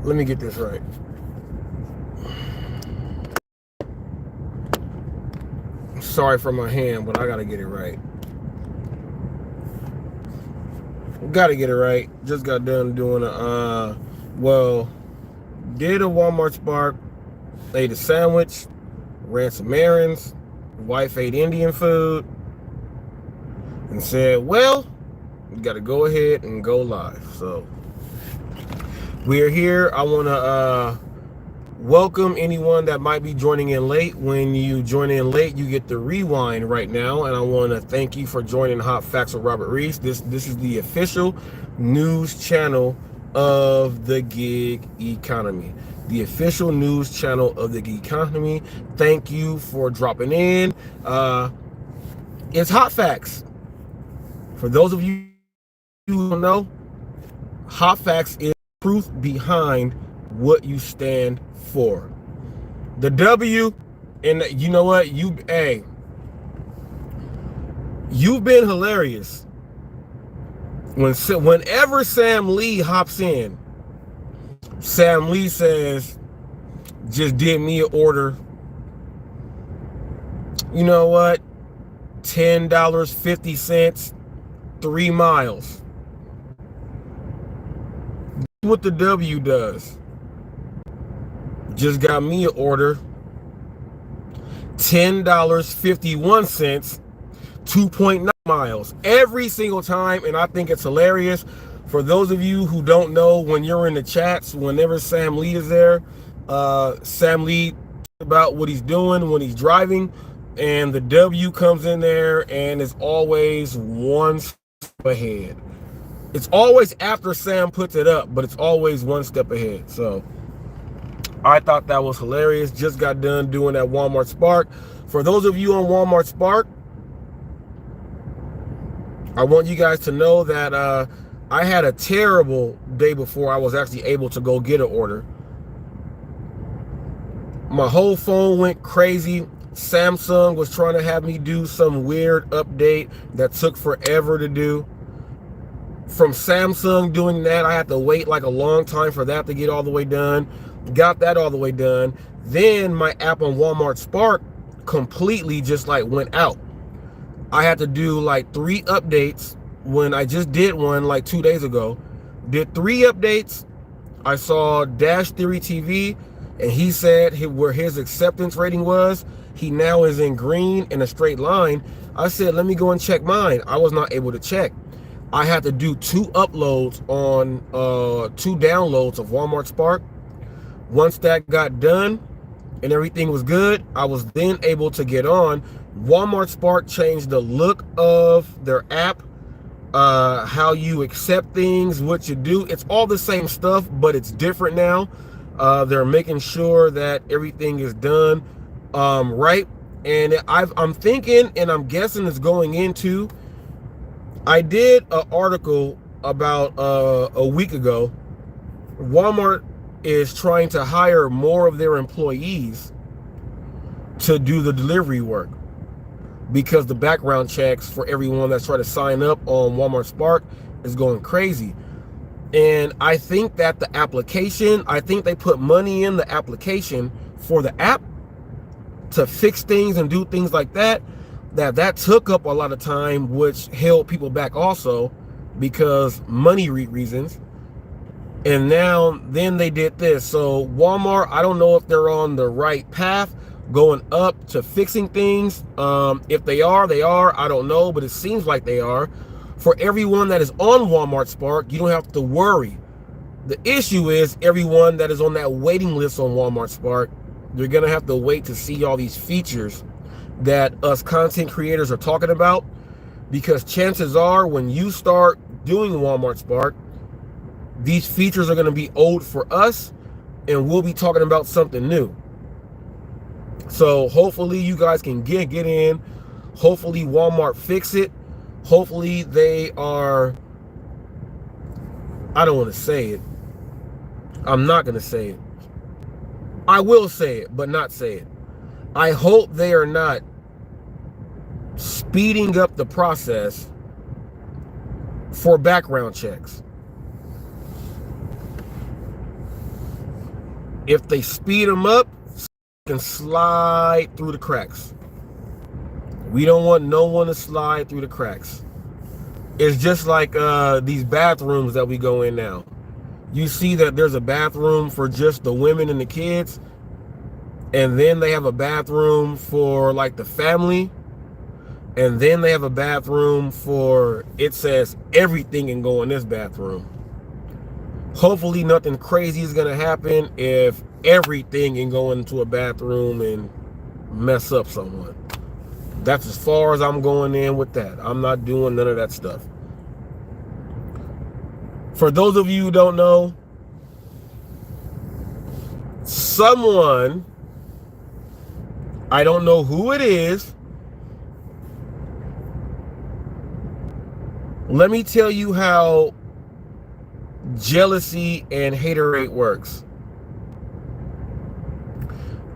Let me get this right. Sorry for my hand, but I gotta get it right. Gotta get it right. Just got done doing did a Walmart Spark, ate a sandwich, ran some errands, wife ate Indian food, and said, well, we gotta go ahead and go live. So we're here. I wanna welcome anyone that might be joining in late. When you join in late, you get the rewind right now, and I want to thank you for joining Hot Facts with Robert Reese. This is the official news channel of the gig economy. The official news channel of the gig economy. Thank you for dropping in. It's Hot Facts. For those of you who don't know, Hot Facts is proof behind what you stand for. The W, and you know what? You've been hilarious. Whenever Sam Lee hops in, Sam Lee says, just did me an order. You know what? $10.50, 3 miles. What the W does. Just got me an order, $10.51, 2.9 miles every single time, and I think it's hilarious. For those of you who don't know, when you're in the chats, whenever Sam Lee is there, Sam Lee about what he's doing when he's driving, and the W comes in there and is always one step ahead. It's always after Sam puts it up, but it's always one step ahead. So I thought that was hilarious. Just got done doing that Walmart Spark. For those of you on Walmart Spark, I want you guys to know that I had a terrible day before I was actually able to go get an order. My whole phone went crazy. Samsung was trying to have me do some weird update that took forever to do. From Samsung doing that, I had to wait like a long time for that to get all the way done. Got that all the way done. Then my app on Walmart Spark completely just like went out. I had to do like 3 updates when I just did one like 2 days ago. Did 3 updates. I saw Dash Theory TV, and he said where his acceptance rating was, he now is in green in a straight line. I said, let me go and check mine. I was not able to check. I had to do 2 uploads on 2 downloads of Walmart Spark. Once that got done and everything was good, I was then able to get on. Walmart Spark changed the look of their app, how you accept things, what you do. It's all the same stuff, but it's different now. They're making sure that everything is done right. And I'm thinking, and I'm guessing it's going into, I did an article about a week ago. Walmart is trying to hire more of their employees to do the delivery work because the background checks for everyone that's trying to sign up on Walmart Spark is going crazy. And I think that the application, I think they put money in the application for the app to fix things and do things like that, that took up a lot of time, which held people back also because money reasons. And now then they did this. So Walmart, I don't know if they're on the right path going up to fixing things. If they are, they are. I don't know, but it seems like they are. For everyone that is on Walmart Spark, you don't have to worry. The issue is everyone that is on that waiting list on Walmart Spark, they're going to have to wait to see all these features that us content creators are talking about, because chances are when you start doing Walmart Spark, these features are going to be old for us and we'll be talking about something new. So hopefully you guys can get in. Hopefully Walmart fix it. Hopefully they are, I don't want to say it. I'm not going to say it. I will say it, but not say it. I hope they are not speeding up the process for background checks. If they speed them up, can slide through the cracks. We don't want no one to slide through the cracks. It's just like these bathrooms that we go in now. You see that there's a bathroom for just the women and the kids, and then they have a bathroom for like the family, and then they have a bathroom for, it says everything can go in this bathroom. Hopefully nothing crazy is gonna happen if everything can go into a bathroom and mess up someone. That's as far as I'm going in with that. I'm not doing none of that stuff. For those of you who don't know, someone, I don't know who it is, let me tell you how jealousy and haterade works.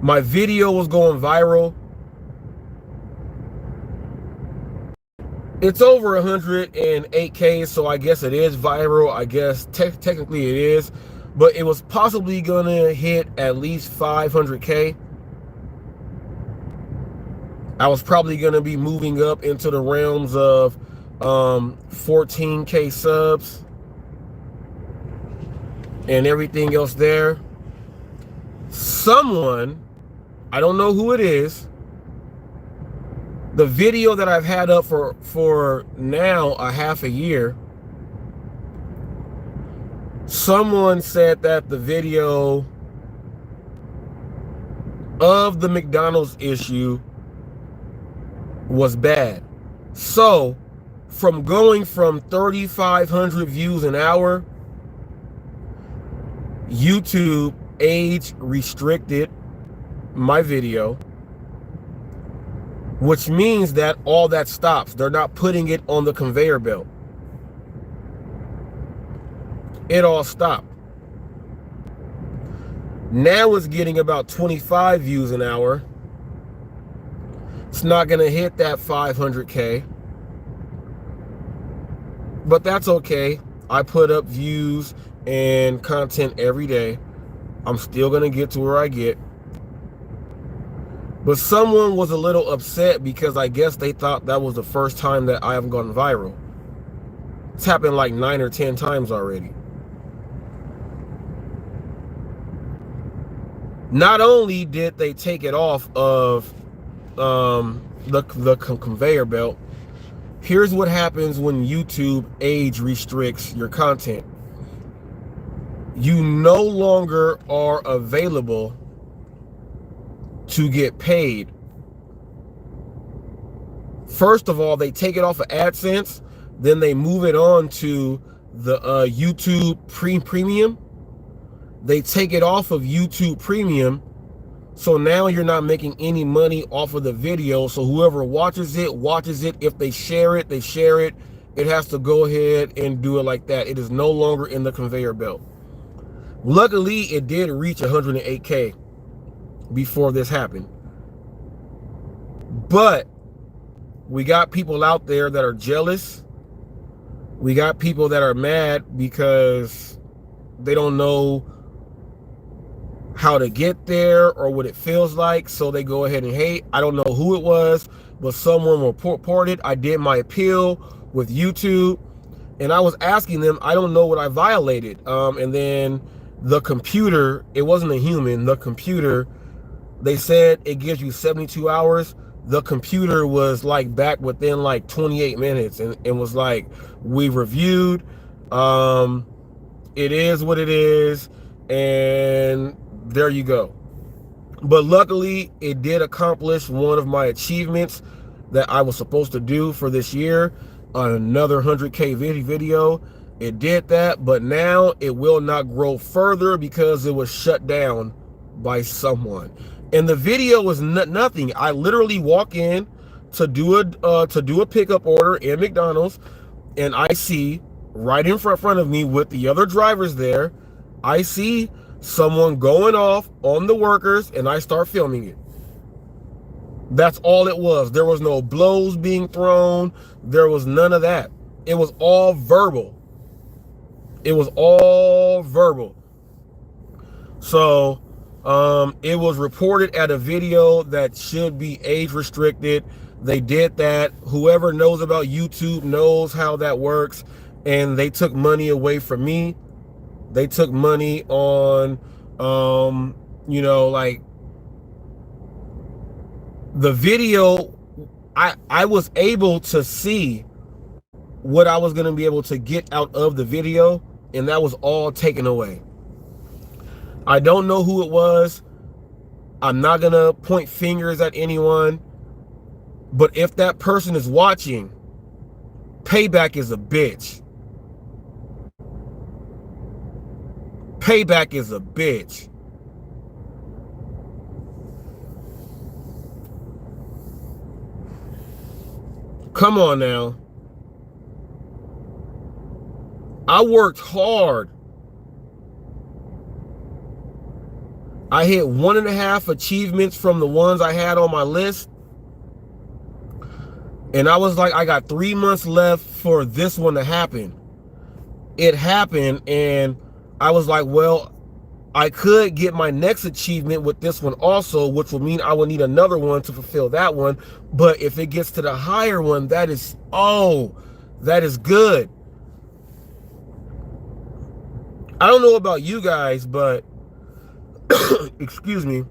My video was going viral. It's over 108K, so I guess it is viral. I guess technically it is, but it was possibly gonna hit at least 500K. I was probably gonna be moving up into the realms of 14K subs and everything else there. Someone, I don't know who it is, the video that I've had up for now a half a year, someone said that the video of the McDonald's issue was bad. So from going from 3,500 views an hour, YouTube age restricted my video, which means that all that stops. They're not putting it on the conveyor belt. It all stopped. Now it's getting about 25 views an hour. It's not gonna hit that 500K, but that's okay. I put up views and content every day. I'm still gonna get to where I get. But someone was a little upset because I guess they thought that was the first time that I have gone viral. It's happened like 9 or 10 times already. Not only did they take it off of the conveyor belt, here's what happens when YouTube age restricts your content. You no longer are available to get paid. First of all, they take it off of AdSense, then they move it on to the YouTube Premium. They take it off of YouTube Premium, so now you're not making any money off of the video. So whoever watches it. If they share it, they share it. It has to go ahead and do it like that. It is no longer in the conveyor belt. Luckily, it did reach 108K before this happened. But we got people out there that are jealous. We got people that are mad because they don't know how to get there or what it feels like, so they go ahead and hate. I don't know who it was, but someone reported. I did my appeal with YouTube, and I was asking them, I don't know what I violated. And then the computer, it wasn't a human, the computer, they said it gives you 72 hours. The computer was like back within like 28 minutes and was like, we reviewed, it is what it is, and there you go. But luckily, it did accomplish one of my achievements that I was supposed to do for this year, another 100K video. It did that, but now it will not grow further because it was shut down by someone. And the video was nothing. I literally walk in to do a pickup order in McDonald's, and I see right in front of me with the other drivers there, I see someone going off on the workers, and I start filming it. That's all it was. There was no blows being thrown. There was none of that. It was all verbal. It was all verbal. So It was reported at a video that should be age restricted. They did that. Whoever knows about YouTube knows how that works. And they took money away from me. They took money on, like the video. I was able to see what I was going to be able to get out of the video, and that was all taken away. I don't know who it was. I'm not going to point fingers at anyone. But if that person is watching, payback is a bitch. Payback is a bitch. Come on now. I worked hard. I hit 1.5 achievements from the ones I had on my list. And I was like, I got 3 months left for this one to happen. It happened, and I was like, well, I could get my next achievement with this one also, which will mean I will need another one to fulfill that one. But if it gets to the higher one, that is good. I don't know about you guys, but excuse me,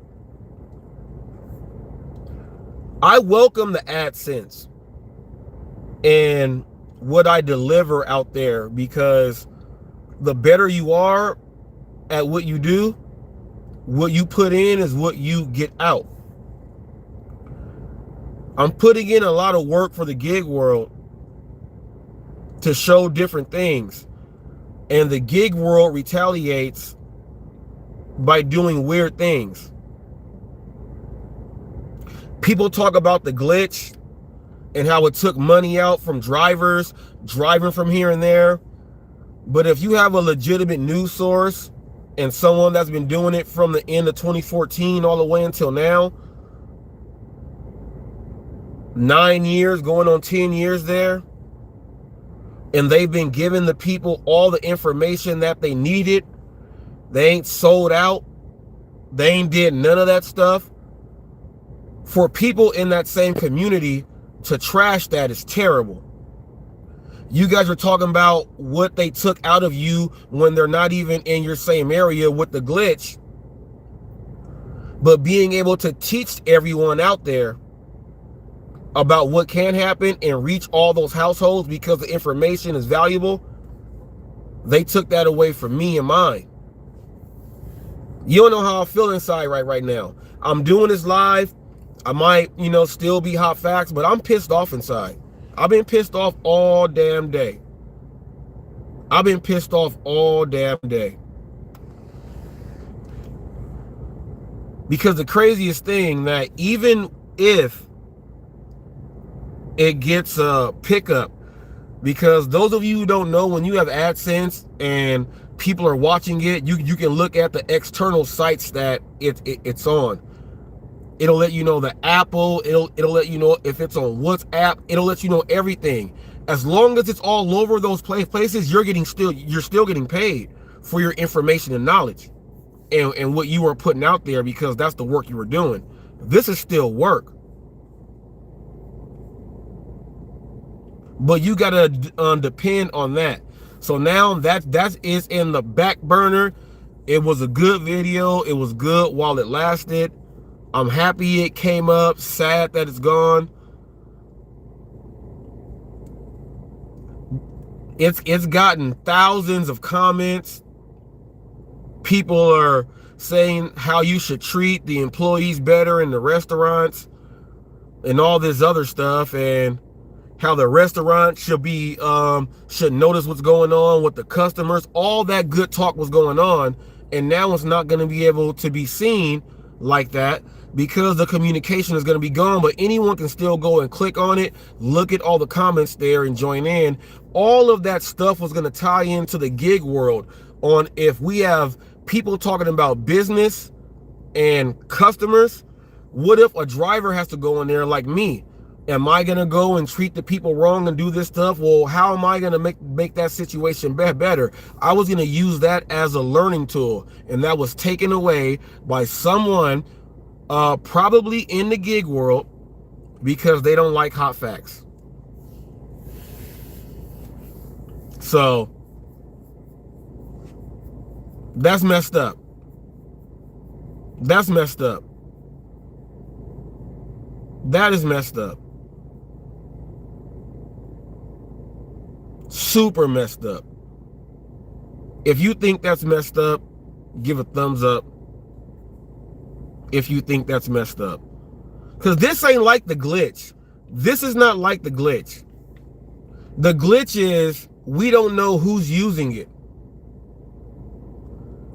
I welcome the AdSense and what I deliver out there, because the better you are at what you do, what you put in is what you get out. I'm putting in a lot of work for the gig world to show different things, and the gig world retaliates by doing weird things. People talk about the glitch and how it took money out from drivers driving from here and there. But if you have a legitimate news source and someone that's been doing it from the end of 2014 all the way until now, 9 years, going on 10 years there, and they've been giving the people all the information that they needed, they ain't sold out, they ain't did none of that stuff. For people in that same community to trash that is terrible. You guys are talking about what they took out of you when they're not even in your same area with the glitch. But being able to teach everyone out there about what can happen and reach all those households because the information is valuable, they took that away from me and mine. You don't know how I feel inside right now. I'm doing this live. I might, still be hot facts, but I'm pissed off inside. I've been pissed off all damn day. I've been pissed off all damn day. Because the craziest thing, that even if it gets a pickup, because those of you who don't know, when you have AdSense and people are watching it, you can look at the external sites that it's on. It'll let you know the Apple, it'll let you know if it's on WhatsApp, it'll let you know everything. As long as it's all over those places, you're still getting paid for your information and knowledge and what you are putting out there, because that's the work you were doing. This is still work. But you gotta depend on that. So now that is in the back burner. It was a good video. It was good while it lasted. I'm happy it came up. Sad that it's gone. It's gotten thousands of comments. People are saying how you should treat the employees better in the restaurants and all this other stuff, and how the restaurant should notice what's going on with the customers. All that good talk was going on, and now it's not going to be able to be seen like that because the communication is going to be gone. But anyone can still go and click on it, look at all the comments there, and join in. All of that stuff was going to tie into the gig world on if we have people talking about business and customers. What if a driver has to go in there like me Am I going to go and treat the people wrong and do this stuff? Well, how am I going to make that situation better? I was going to use that as a learning tool, and that was taken away by someone probably in the gig world because they don't like hot facts. So that's messed up. That's messed up. That is messed up. Super messed up. If you think that's messed up, give a thumbs up. If you think that's messed up. Because this ain't like the glitch. This is not like the glitch. The glitch is we don't know who's using it.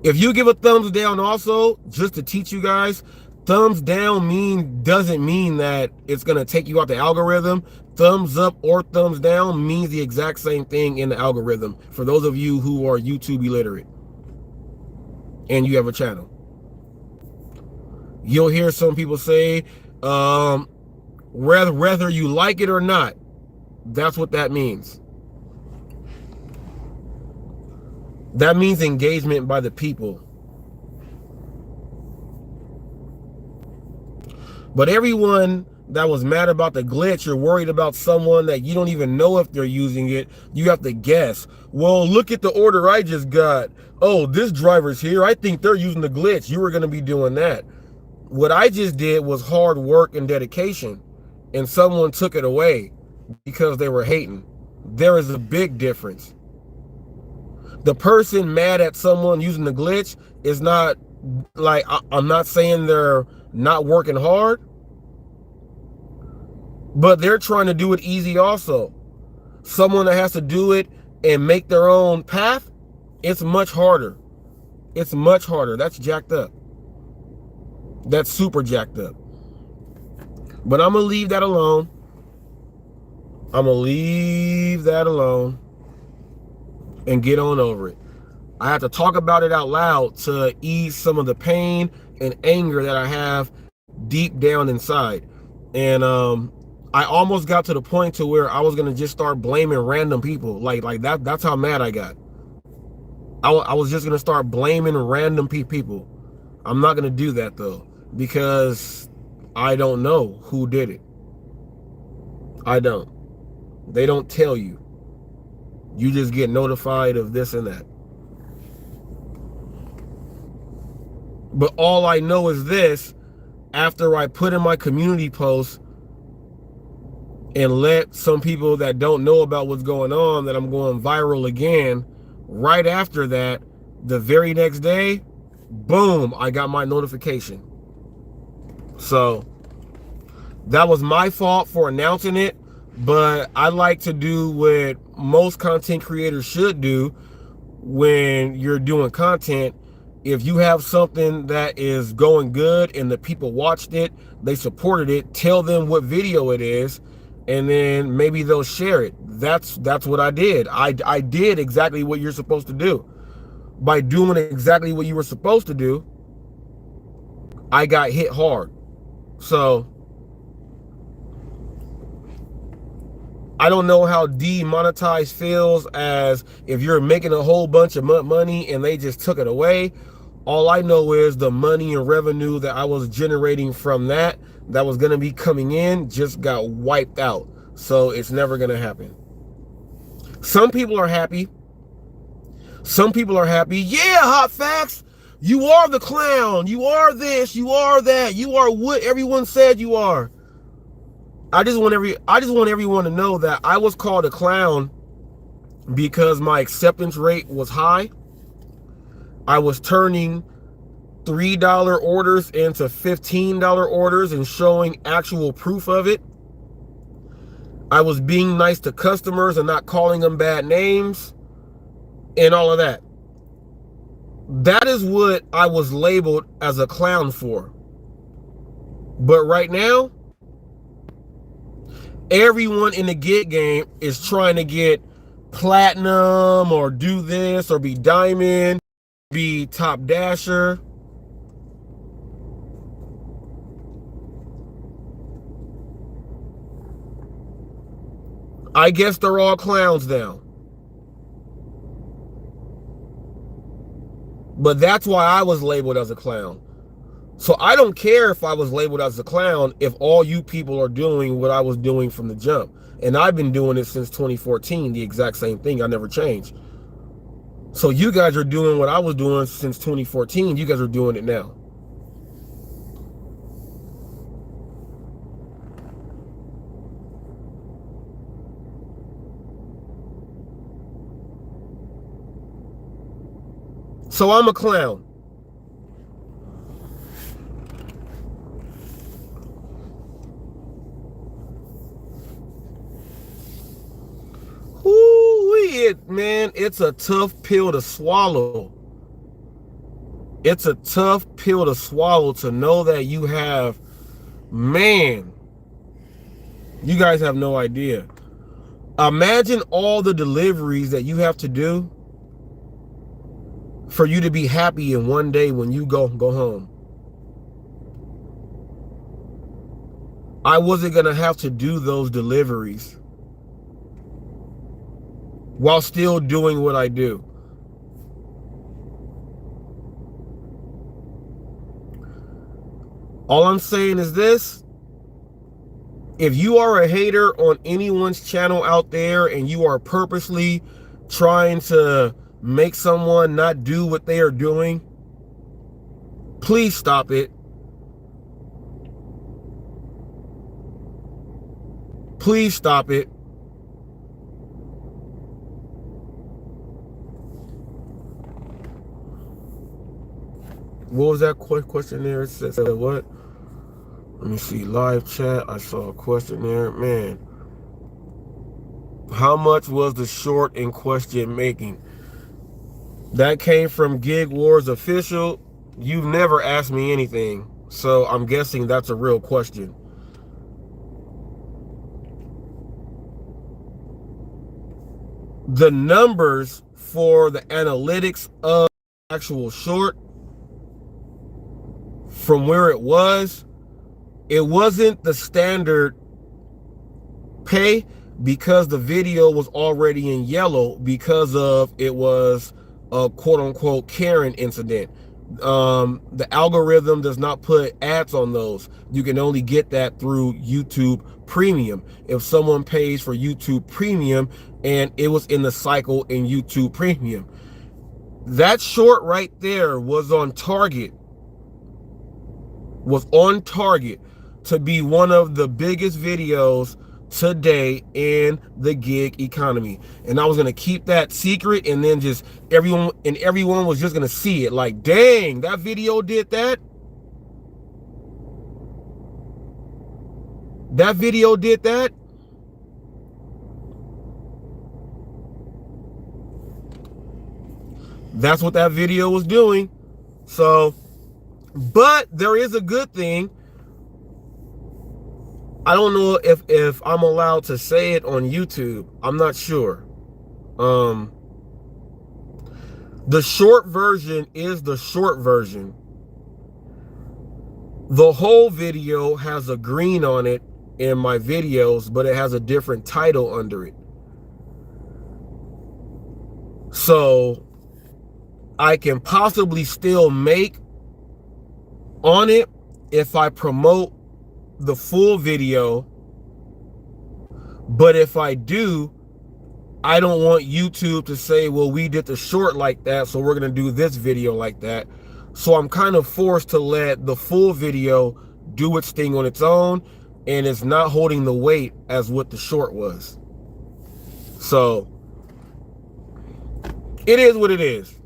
If you give a thumbs down also, just to teach you guys, thumbs down doesn't mean that it's going to take you out the algorithm. Thumbs up or thumbs down means the exact same thing in the algorithm. For those of you who are YouTube illiterate and you have a channel. You'll hear some people say, whether you like it or not, that's what that means. That means engagement by the people. But everyone that was mad about the glitch, you're worried about someone that you don't even know if they're using it. You have to guess. Well, look at the order I just got. Oh, this driver's here. I think they're using the glitch. You were going to be doing that. What I just did was hard work and dedication, and someone took it away because they were hating. There is a big difference. The person mad at someone using the glitch is not like, I'm not saying they're not working hard, but they're trying to do it easy also. Someone that has to do it and make their own path, it's much harder. It's much harder. That's jacked up. That's super jacked up. But I'm going to leave that alone. I'm going to leave that alone and get on over it. I have to talk about it out loud to ease some of the pain and anger that I have deep down inside. And I almost got to the point to where I was going to just start blaming random people. Like that's how mad I got. I was just going to start blaming random people. I'm not going to do that though, because I don't know who did it. I don't. They don't tell you. You just get notified of this and that. But all I know is this: after I put in my community post and let some people that don't know about what's going on that I'm going viral again, right after that, the very next day, boom, I got my notification. So that was my fault for announcing it, but I like to do what most content creators should do when you're doing content. If you have something that is going good and the people watched it, they supported it, tell them what video it is, and then maybe they'll share it. That's what I did. I did exactly what you're supposed to do. By doing exactly what you were supposed to do, I got hit hard. So I don't know how demonetized feels as if you're making a whole bunch of money and they just took it away. All I know is the money and revenue that I was generating from that was going to be coming in just got wiped out. So it's never going to happen. Some people are happy. Some people are happy. Yeah, Hot Facts. You are the clown. You are this. You are that. You are what everyone said you are. I just want everyone to know that I was called a clown because my acceptance rate was high. I was turning $3 orders into $15 orders and showing actual proof of it. I was being nice to customers and not calling them bad names and all of that. That is what I was labeled as a clown for. But right now, everyone in the gig game is trying to get platinum or do this or be diamond, be top dasher. I guess they're all clowns now. But that's why I was labeled as a clown. So I don't care if I was labeled as a clown if all you people are doing what I was doing from the jump. And I've been doing it since 2014, the exact same thing. I never changed. So you guys are doing what I was doing since 2014. You guys are doing it now. So I'm a clown. Man, it's a tough pill to swallow. It's a tough pill to swallow to know that you have, man, you guys have no idea. Imagine all the deliveries that you have to do for you to be happy in one day when you go home. I wasn't going to have to do those deliveries while still doing what I do. All I'm saying is this: if you are a hater on anyone's channel out there and you are purposely trying to make someone not do what they are doing, please stop it. Please stop it. What was that question there? It said what? Let me see. Live chat. I saw a question there. Man. How much was the short in question making? That came from Gig Wars Official. You've never asked me anything, so I'm guessing that's a real question. The numbers for the analytics of actual short, from where it wasn't the standard pay because the video was already in yellow because of it was a quote-unquote Karen incident. The algorithm does not put ads on those. You can only get that through YouTube Premium. If someone pays for YouTube Premium and it was in the cycle in YouTube Premium, that short right there was on target to be one of the biggest videos today in the gig economy. And I was going to keep that secret, and then just everyone was just going to see it like, dang, that video did that. That video did that. That's what that video was doing. So, but there is a good thing. I don't know if I'm allowed to say it on YouTube. I'm not sure. The short version is the short version. The whole video has a green on it in my videos, but it has a different title under it. So I can possibly still make on it if I promote the full video, but if I do, I don't want YouTube to say, well, we did the short like that, so we're going to do this video like that. So I'm kind of forced to let the full video do its thing on its own, and it's not holding the weight as what the short was. So it is what it is.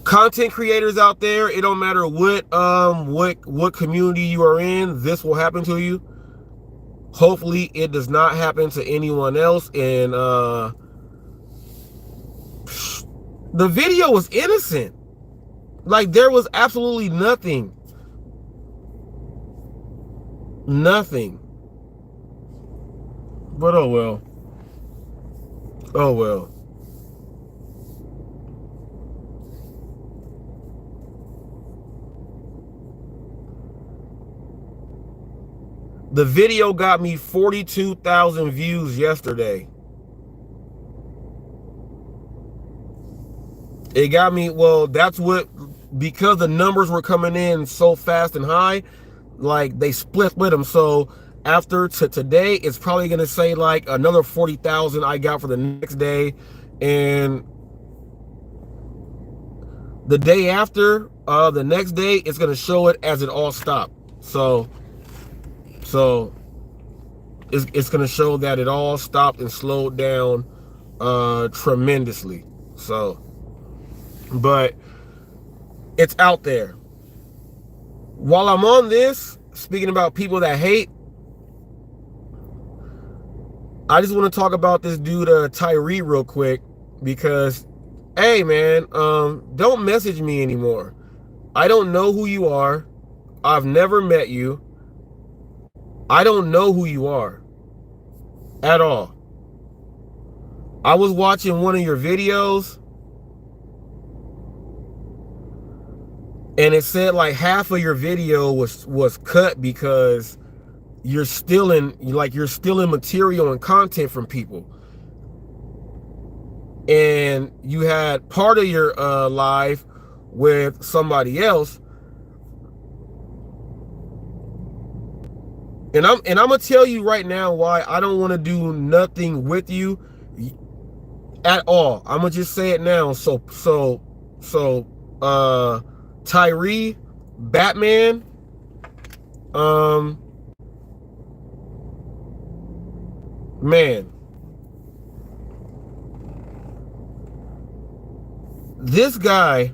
Content creators out there, it don't matter what community you are in, this will happen to you. Hopefully it does not happen to anyone else. And the video was innocent. Like, there was absolutely nothing. Nothing. But oh well. Oh well. The video got me 42,000 views yesterday. It got me, well, that's what, because the numbers were coming in so fast and high, like they split them. So after today, it's probably going to say like another 40,000 I got for the next day. And the day after, the next day, it's going to show it as it all stopped. So it's going to show that it all stopped and slowed down tremendously. So, but it's out there. While I'm on this, speaking about people that hate, I just want to talk about this dude, Tyree, real quick, because, hey, man, don't message me anymore. I don't know who you are. I've never met you. I don't know who you are at all. I was watching one of your videos, and it said like half of your video was cut because you're stealing material and content from people. And you had part of your live with somebody else. And I'm gonna tell you right now why I don't want to do nothing with you at all. I'm gonna just say it now. So Tyree, Batman, man, this guy,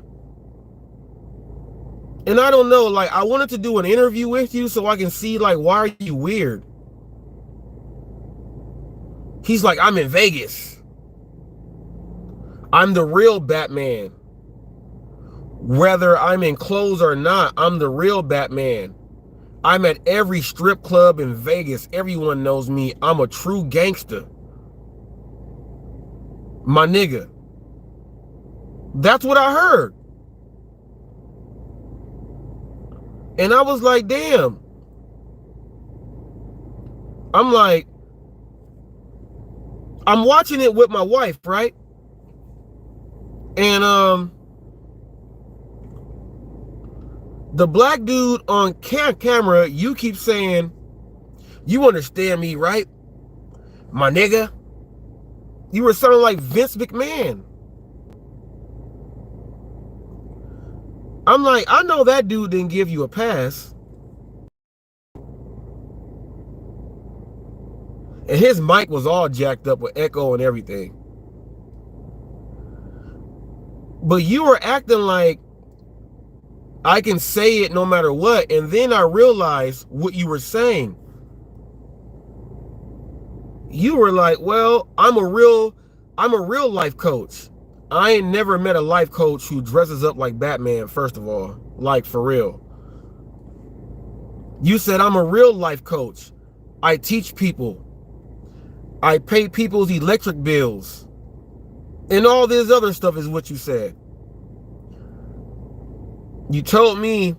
and I don't know, like, I wanted to do an interview with you so I can see, like, why are you weird? He's like, I'm in Vegas. I'm the real Batman. Whether I'm in clothes or not, I'm the real Batman. I'm at every strip club in Vegas. Everyone knows me. I'm a true gangster. My nigga. That's what I heard. And I was like, damn. I'm like, I'm watching it with my wife, right? And the black dude on camera, you keep saying, you understand me, right? My nigga. You were sounding like Vince McMahon. I'm like, I know that dude didn't give you a pass. And his mic was all jacked up with echo and everything. But you were acting like I can say it no matter what. And then I realized what you were saying. You were like, well, I'm a real life coach. I ain't never met a life coach who dresses up like Batman, first of all. Like, for real. You said, I'm a real life coach. I teach people. I pay people's electric bills. And all this other stuff is what you said. You told me,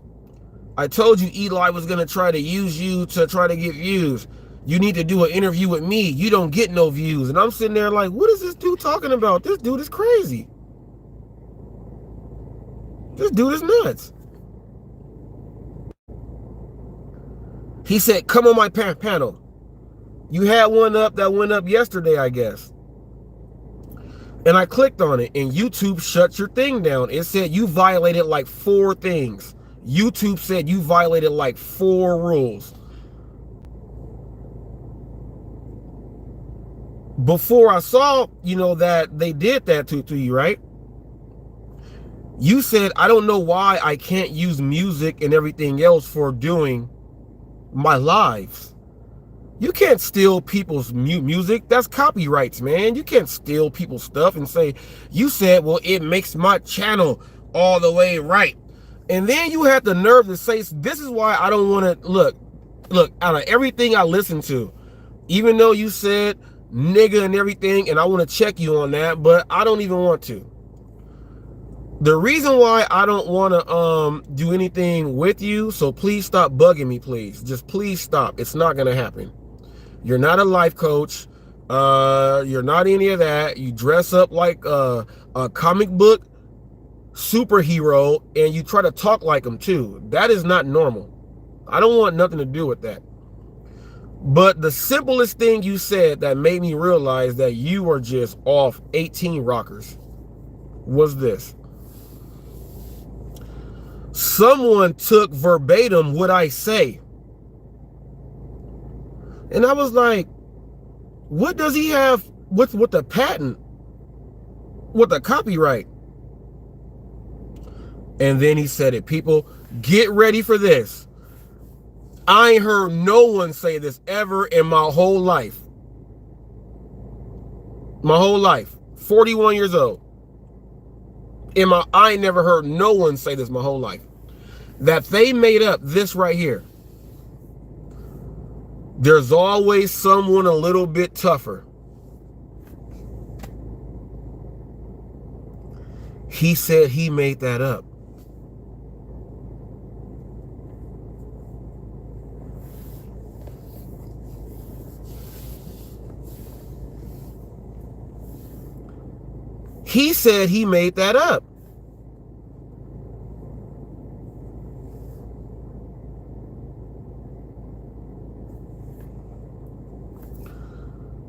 I told you Eli was going to try to use you to try to get views. You need to do an interview with me. You don't get no views. And I'm sitting there like, what is this dude talking about? This dude is crazy. This dude is nuts. He said, come on my panel. You had one up that went up yesterday, I guess. And I clicked on it, and YouTube shut your thing down. It said you violated like 4 things. YouTube said you violated like 4 rules. Before I saw, that they did that to you, right? You said, I don't know why I can't use music and everything else for doing my lives. You can't steal people's music. That's copyrights, man. You can't steal people's stuff and say, you said, well, it makes my channel all the way right. And then you had the nerve to say, this is why I don't want to, look, out of everything I listened to, even though you said nigga and everything, and I want to check you on that, but I don't even want to. The reason why I don't want to do anything with you, so please stop bugging me, please. Just please stop. It's not going to happen. You're not a life coach. You're not any of that. You dress up like a comic book superhero and you try to talk like him too. That is not normal. I don't want nothing to do with that. But the simplest thing you said that made me realize that you are just off 18 rockers was this. Someone took verbatim what I say. And I was like, what does he have with the patent? With the copyright? And then he said it. People, get ready for this. I ain't heard no one say this ever in my whole life. My whole life. 41 years old. I ain't never heard no one say this my whole life. That they made up this right here. There's always someone a little bit tougher. He said he made that up. He said he made that up.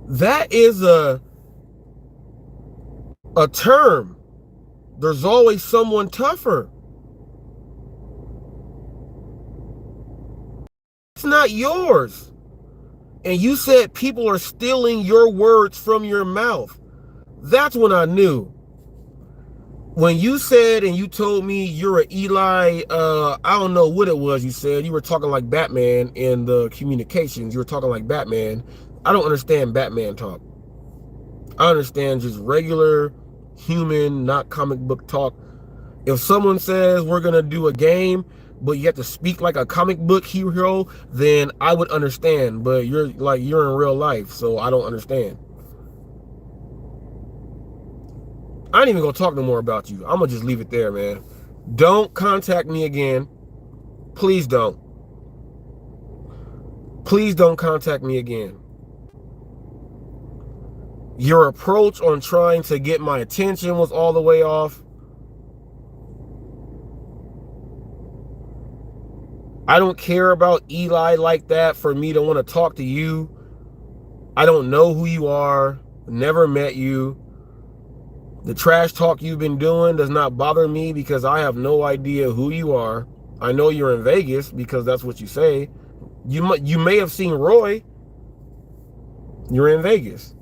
That is a term. There's always someone tougher. It's not yours. And you said people are stealing your words from your mouth. That's when I knew. When you said and you told me you're an Eli, I don't know what it was you said. You were talking like Batman in the communications. You were talking like Batman. I don't understand Batman talk. I understand just regular human, not comic book talk. If someone says we're going to do a game, but you have to speak like a comic book hero, then I would understand. But you're in real life, so I don't understand. I ain't even gonna talk no more about you. I'm gonna just leave it there, man. Don't contact me again. Please don't. Please don't contact me again. Your approach on trying to get my attention was all the way off. I don't care about Eli like that for me to want to talk to you. I don't know who you are. Never met you. The trash talk you've been doing does not bother me because I have no idea who you are. I know you're in Vegas because that's what you say. You may have seen Roy. You're in Vegas.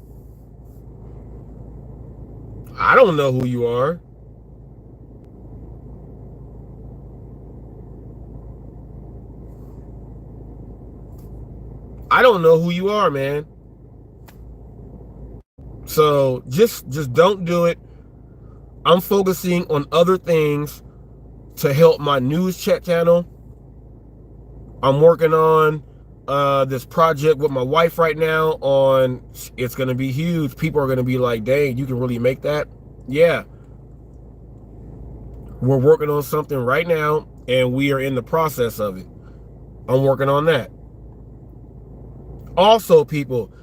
I don't know who you are. I don't know who you are, man. So just don't do it. I'm focusing on other things to help my news chat channel. I'm working on this project with my wife right now on, it's going to be huge. People are going to be like, dang, you can really make that? Yeah. We're working on something right now and we are in the process of it. I'm working on that. Also, people,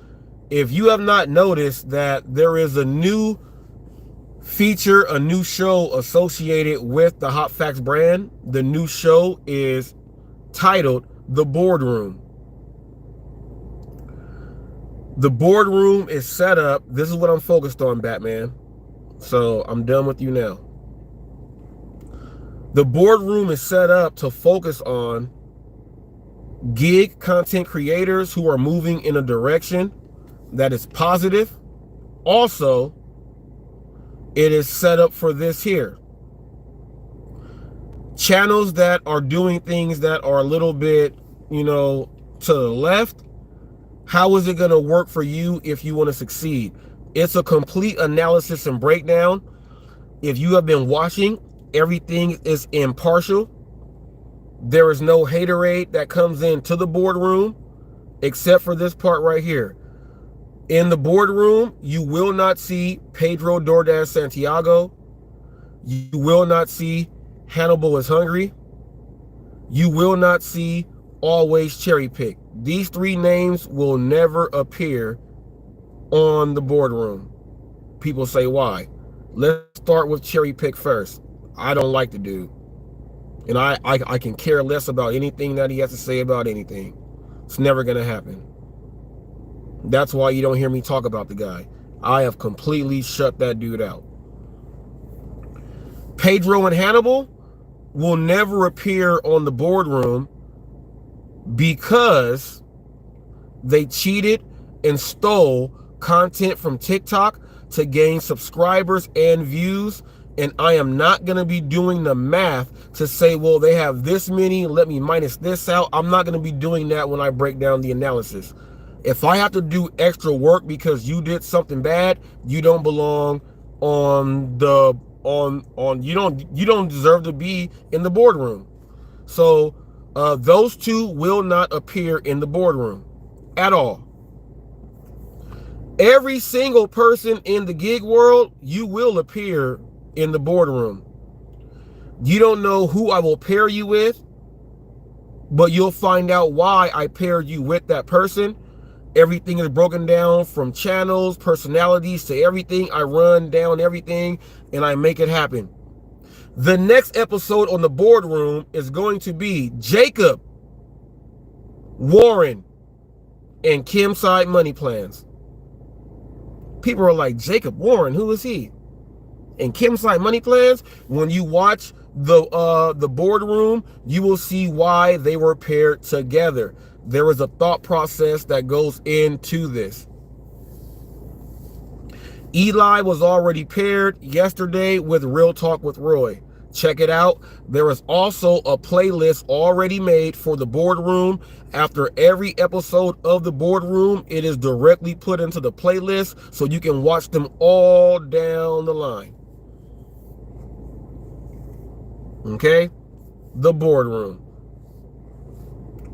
if you have not noticed that there is a new feature, a new show associated with the HotFacts brand. The new show is titled The Boardroom. The Boardroom is set up. This is what I'm focused on, Batman. So I'm done with you now. The Boardroom is set up to focus on gig content creators who are moving in a direction that is positive. Also, it is set up for this here. Channels that are doing things that are a little bit, to the left. How is it going to work for you if you want to succeed? It's a complete analysis and breakdown. If you have been watching, everything is impartial. There is no haterade that comes into the boardroom except for this part right here. In the boardroom, you will not see Pedro DoorDash Santiago. You will not see Hannibal is hungry. You will not see always cherry pick. These three names will never appear on the boardroom. People say why. Let's start with cherry pick first. I don't like the dude. And I can care less about anything that he has to say about anything. It's never going to happen. That's why you don't hear me talk about the guy. I have completely shut that dude out. Pedro and Hannibal will never appear on the boardroom because they cheated and stole content from TikTok to gain subscribers and views. And I am not going to be doing the math to say, well, they have this many, let me minus this out. I'm not going to be doing that when I break down the analysis. If I have to do extra work because you did something bad, you don't belong on the you don't deserve to be in the boardroom. So those two will not appear in the boardroom at all. Every single person in the gig world, you will appear in the boardroom. You don't know who I will pair you with, but you'll find out why I paired you with that person. Everything is broken down from channels, personalities to everything. I run down everything and I make it happen. The next episode on the boardroom is going to be Jacob, Warren, and Kim Side Money Plans. People are like, Jacob Warren, who is he? And Kim Side Money Plans, when you watch the boardroom, you will see why they were paired together. There is a thought process that goes into this. Eli was already paired yesterday with Real Talk with Roy. Check it out. There is also a playlist already made for the boardroom. After every episode of the boardroom, it is directly put into the playlist so you can watch them all down the line. Okay? The boardroom.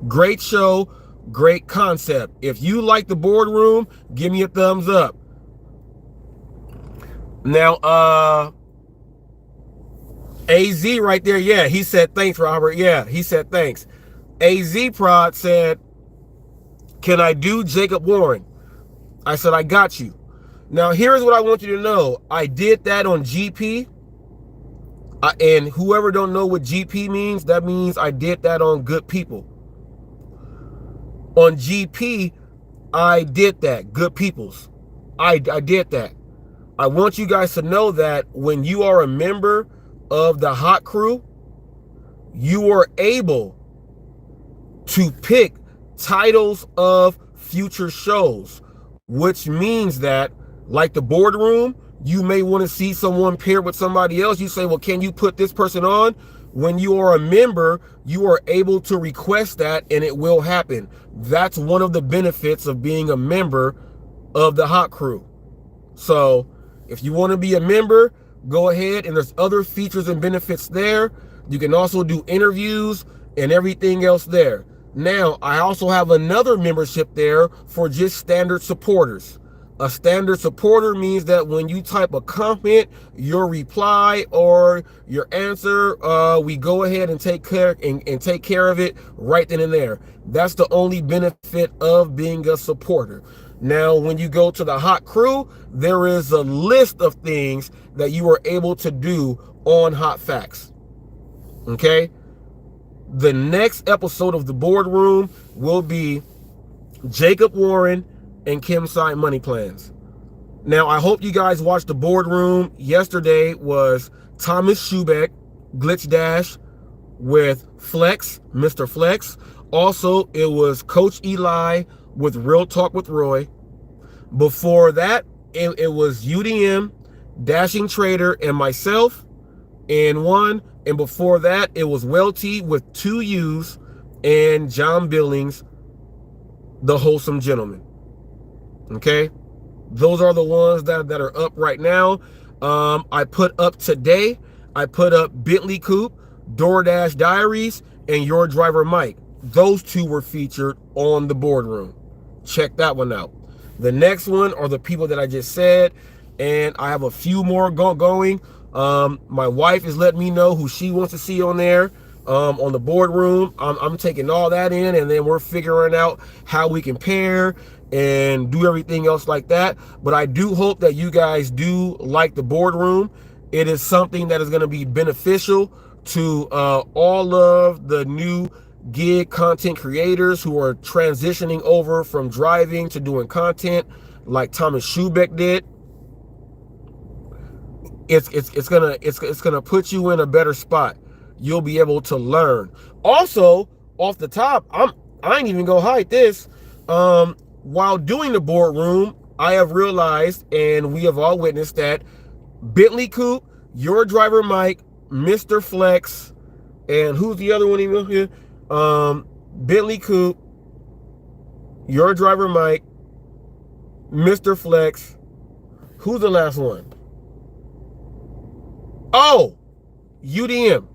Great show, great concept. If you like the boardroom, give me a thumbs up. Now, AZ right there, yeah, he said thanks, Robert. Yeah, he said thanks. AZ Prod said, can I do Jacob Warren? I said, I got you. Now, here's what I want you to know. I did that on GP. And whoever don't know what GP means, that means I did that on Good People. On GP, I did that. Good Peoples. I did that. I want you guys to know that when you are a member of the Hot Crew, you are able to pick titles of future shows, which means that, like the boardroom, you may want to see someone paired with somebody else. You say, well, can you put this person on? When you are a member, you are able to request that and it will happen. That's one of the benefits of being a member of the Hot Crew. So if you want to be a member, go ahead, and there's other features and benefits there. You can also do interviews and everything else there. Now, I also have another membership there for just standard supporters. A standard supporter means that when you type a comment, your reply or your answer, we go ahead and take care of it right then and there. That's the only benefit of being a supporter. Now, when you go to the Hot Crew, there is a list of things that you are able to do on HotFacts. Okay? The next episode of the boardroom will be Jacob Warren and Kim Side Money Plans. Now, I hope you guys watched the boardroom. Yesterday was Thomas Schubeck, Glitch Dash with Flex, Mr. Flex. Also, it was Coach Eli with Real Talk with Roy. Before that, it was UDM, Dashing Trader, and myself in one. And before that, it was Welty with 2 U's and John Billings, the Wholesome Gentleman. Okay, those are the ones that are up right now. I put up today, I put up Bentley Coupe, DoorDash Diaries, and Your Driver Mike. Those 2 were featured on the boardroom. Check that one out. The next one are the people that I just said, and I have a few more going. My wife is letting me know who she wants to see on there, on the boardroom. I'm taking all that in, and then we're figuring out how we can pair and do everything else like that. But I do hope that you guys do like the boardroom. It is something that is going to be beneficial to all of the new gig content creators who are transitioning over from driving to doing content, like Thomas Schubeck did. It's gonna put you in a better spot. You'll be able to learn. Also, off the top, I ain't even gonna hide this. While doing the boardroom, I have realized, and we have all witnessed, that Bentley Coupe, Your Driver Mike, Mr. Flex, and who's the other one even here? Bentley Coupe, Your Driver Mike, Mr. Flex. Who's the last one? Oh, UDM.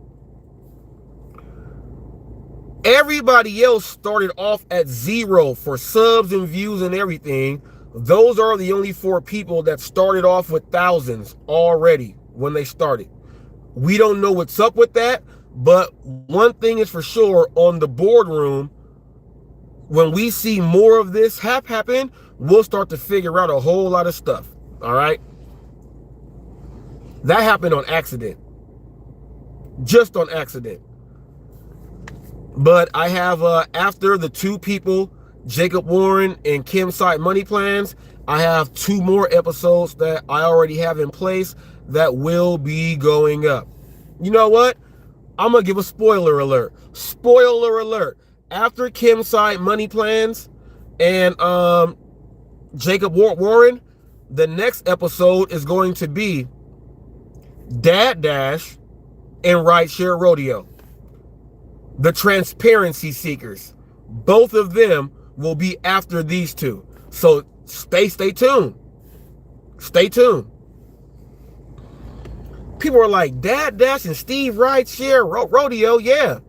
Everybody else started off at 0 for subs and views and everything. Those are the only 4 people that started off with thousands already when they started. We don't know what's up with that, but one thing is for sure, on the boardroom, when we see more of this happen, we'll start to figure out a whole lot of stuff. All right? That happened on accident. Just on accident. But I have, after the 2 people, Jacob Warren and Kim Site Money Plans, I have 2 more episodes that I already have in place that will be going up. You know what? I'm going to give a spoiler alert. Spoiler alert. After Kim Site Money Plans and Jacob Warren, the next episode is going to be Dad Dash and Rideshare Rodeo. The transparency seekers. Both of them will be after these 2. So stay tuned. Stay tuned. People are like, Dad Dash and Steve Rideshare Rodeo. Yeah.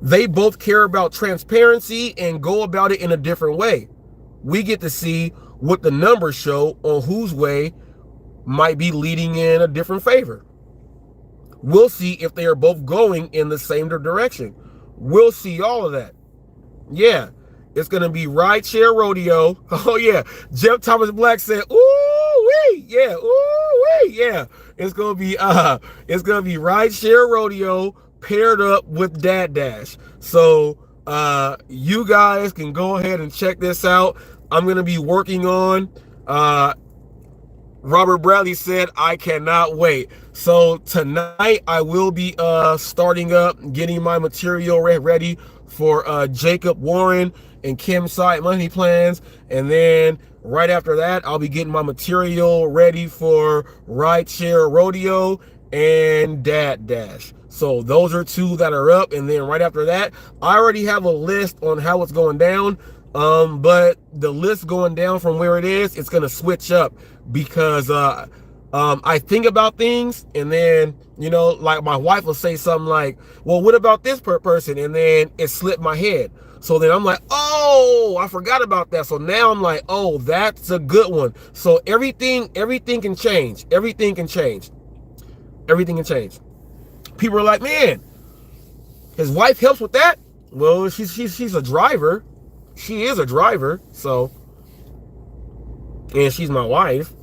They both care about transparency and go about it in a different way. We get to see what the numbers show on whose way might be leading in a different favor. We'll see if they are both going in the same direction. We'll see all of that. Yeah, it's going to be Rideshare Rodeo. Oh, yeah. Jeff Thomas Black said, ooh-wee. Yeah, ooh-wee. Yeah. It's going to be Rideshare Rodeo paired up with Dad Dash. So you guys can go ahead and check this out. I'm going to be working on Robert Bradley said, I cannot wait. So tonight I will be starting up, getting my material ready for Jacob Warren and Kim Site Money Plans. And then right after that, I'll be getting my material ready for Rideshare Rodeo and Dad Dash. So those are 2 that are up. And then right after that, I already have a list on how it's going down. But the list going down from where it is, it's going to switch up because I think about things, and then, you know, like my wife will say something like, well, what about this person? And then it slipped my head. So then I'm like, oh, I forgot about that. So now I'm like, oh, that's a good one. So everything can change. Everything can change. Everything can change. People are like, man, his wife helps with that. Well, she's a driver. She is a driver, so, and she's my wife,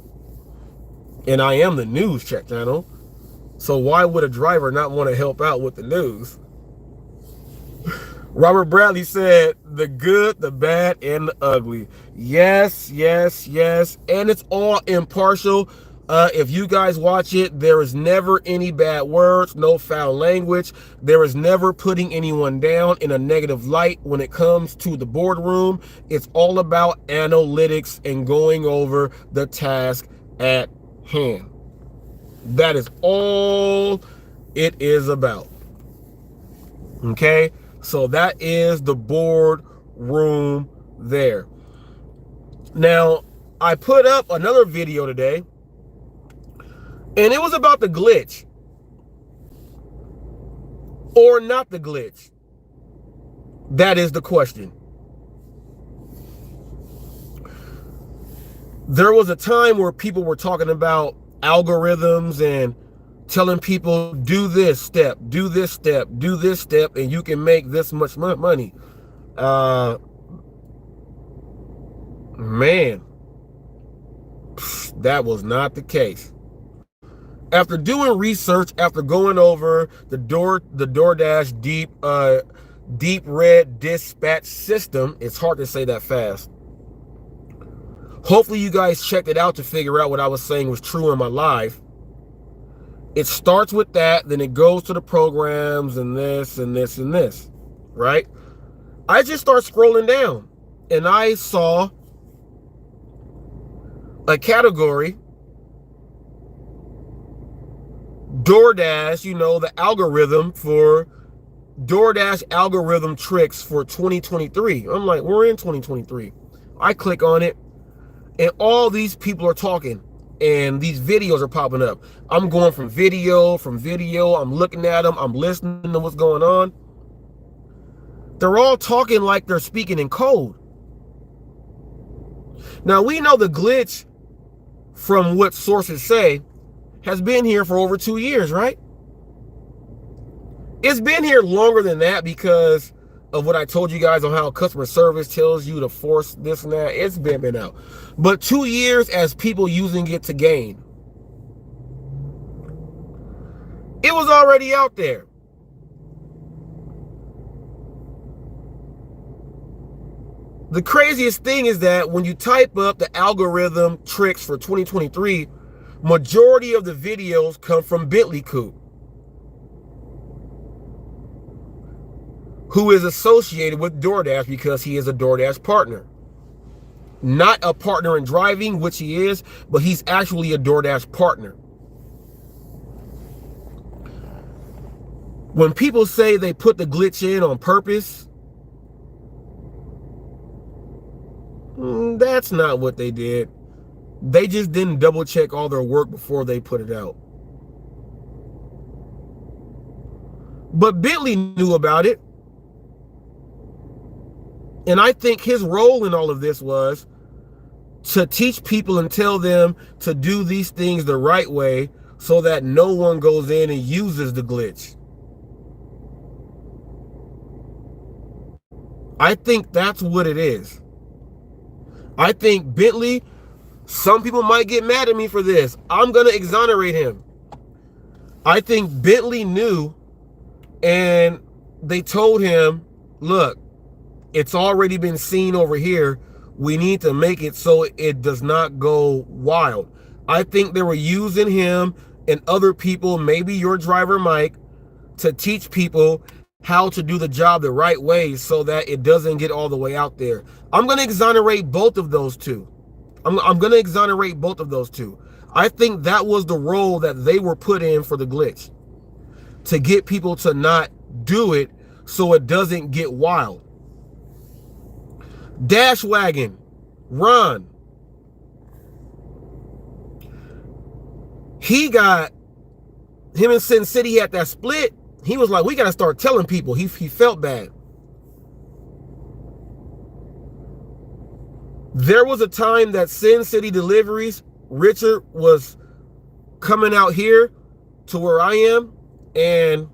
and I am the news check channel, so why would a driver not want to help out with the news? Robert Bradley said, the good, the bad, and the ugly. Yes, yes, yes, and it's all impartial. If you guys watch it, there is never any bad words, no foul language. There is never putting anyone down in a negative light when it comes to the boardroom. It's all about analytics and going over the task at hand. That is all it is about. Okay? So that is the boardroom there. Now, I put up another video today, and it was about the glitch. Or not the glitch. That is the question. There was a time where people were talking about algorithms and telling people do this step, do this step, do this step, and you can make this much money. Man, that was not the case. After doing research, after going over the DoorDash deep red dispatch system, it's hard to say that fast. Hopefully you guys checked it out to figure out what I was saying was true in my life. It starts with that, then it goes to the programs and this and this and this, right? I just start scrolling down and I saw a category, DoorDash, the algorithm for DoorDash algorithm tricks for 2023. I'm like, we're in 2023. I click on it and all these people are talking and these videos are popping up. I'm going from video, I'm looking at them, I'm listening to what's going on. They're all talking like they're speaking in code. Now we know the glitch, from what sources say, has been here for over 2 years, right? It's been here longer than that because of what I told you guys on how customer service tells you to force this and that. It's been out. But 2 years as people using it to gain. It was already out there. The craziest thing is that when you type up the algorithm tricks for 2023, majority of the videos come from Bentley Coop, who is associated with DoorDash because he is a DoorDash partner. Not a partner in driving, which he is, but he's actually a DoorDash partner. When people say they put the glitch in on purpose, that's not what they did. They just didn't double check all their work before they put it out. But Bentley knew about it. And I think his role in all of this was to teach people and tell them to do these things the right way so that no one goes in and uses the glitch. I think that's what it is. I think Bentley, some people might get mad at me for this. I'm going to exonerate him. I think Bentley knew and they told him, look, it's already been seen over here. We need to make it so it does not go wild. I think they were using him and other people, maybe your driver, Mike, to teach people how to do the job the right way so that it doesn't get all the way out there. I'm going to exonerate both of those two. I'm going to exonerate both of those two. I think that was the role that they were put in for the glitch, to get people to not do it so it doesn't get wild. Dash Wagon, Ron, him and Sin City had that split. He was like, we got to start telling people. He felt bad. There was a time that Sin City Deliveries, Richard was coming out here to where I am, and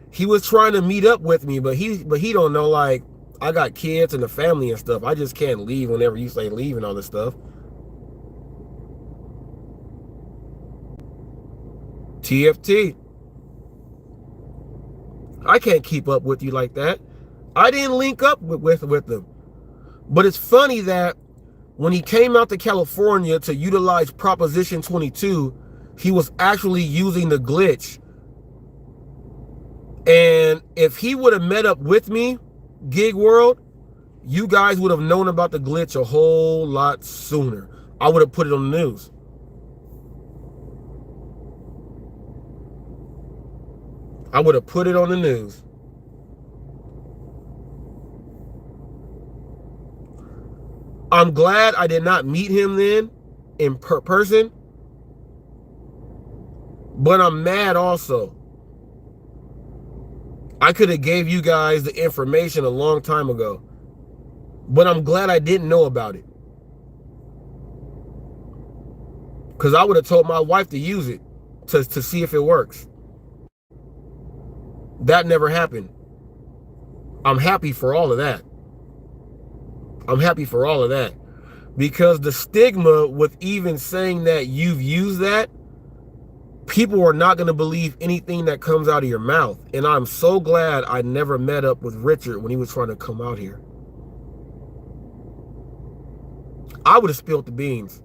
he was trying to meet up with me, but he don't know, like, I got kids and a family and stuff. I just can't leave whenever you say leave and all this stuff. TFT. I can't keep up with you like that. I didn't link up with them. But it's funny that when he came out to California to utilize Proposition 22, he was actually using the glitch. And if he would have met up with me, Gig World, you guys would have known about the glitch a whole lot sooner. I would have put it on the news. I would have put it on the news. I'm glad I did not meet him then in person, but I'm mad also. I could have gave you guys the information a long time ago, but I'm glad I didn't know about it. Because I would have told my wife to use it to see if it works. That never happened. I'm happy for all of that. I'm happy for all of that. Because the stigma with even saying that you've used that, people are not going to believe anything that comes out of your mouth. And I'm so glad I never met up with Richard when he was trying to come out here. I would have spilled the beans.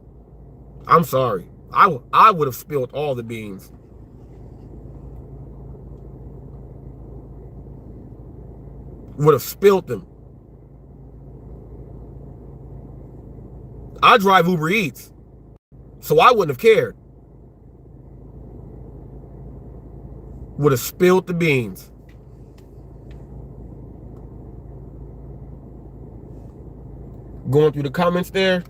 I'm sorry. I would have spilled all the beans. Would have spilled them. I drive Uber Eats, so I wouldn't have cared. Would have spilled the beans. Going through the comments there.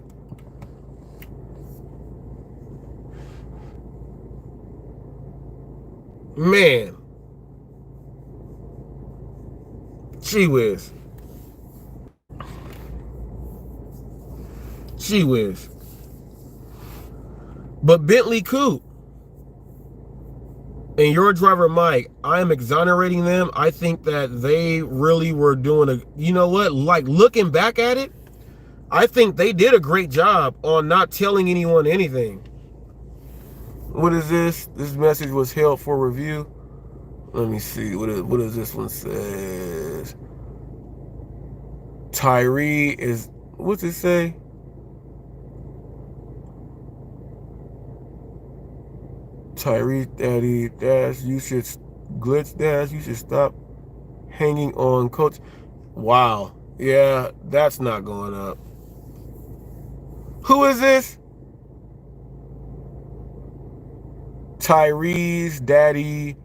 Man. Gee whiz. Gee whiz. But Bentley Coupe and your driver Mike, I am exonerating them. I think that they really were doing a, you know what, like looking back at it, I think they did a great job on not telling anyone anything. What is this? This message was held for review. Let me see. What does this one says? Tyree is, what's it say? Tyree Daddy Dash, you should glitch Dash, you should stop hanging on coach. Wow. Yeah, that's not going up. Who is this? Tyree's Daddy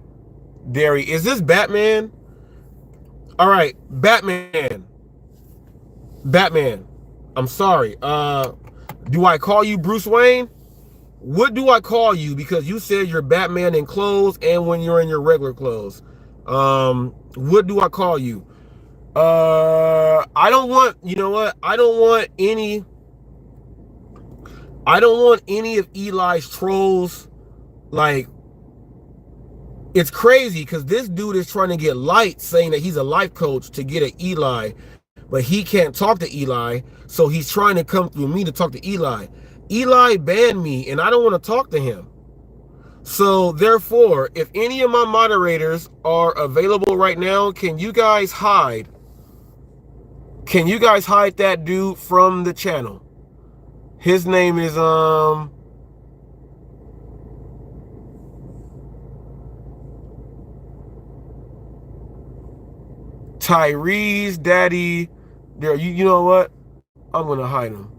Derry. Is this Batman? All right, Batman. Batman. I'm sorry. Do I call you Bruce Wayne? What do I call you? Because you said you're Batman in clothes and when you're in your regular clothes. What do I call you? I don't want, you know what? I don't want any of Eli's trolls. Like, it's crazy because this dude is trying to get light saying that he's a life coach to get at Eli, but he can't talk to Eli, so he's trying to come through me to talk to Eli. Eli banned me and I don't want to talk to him. So therefore, if any of my moderators are available right now, can you guys hide? Can you guys hide that dude from the channel? His name is Tyree's Daddy. There, you know what? I'm gonna hide him.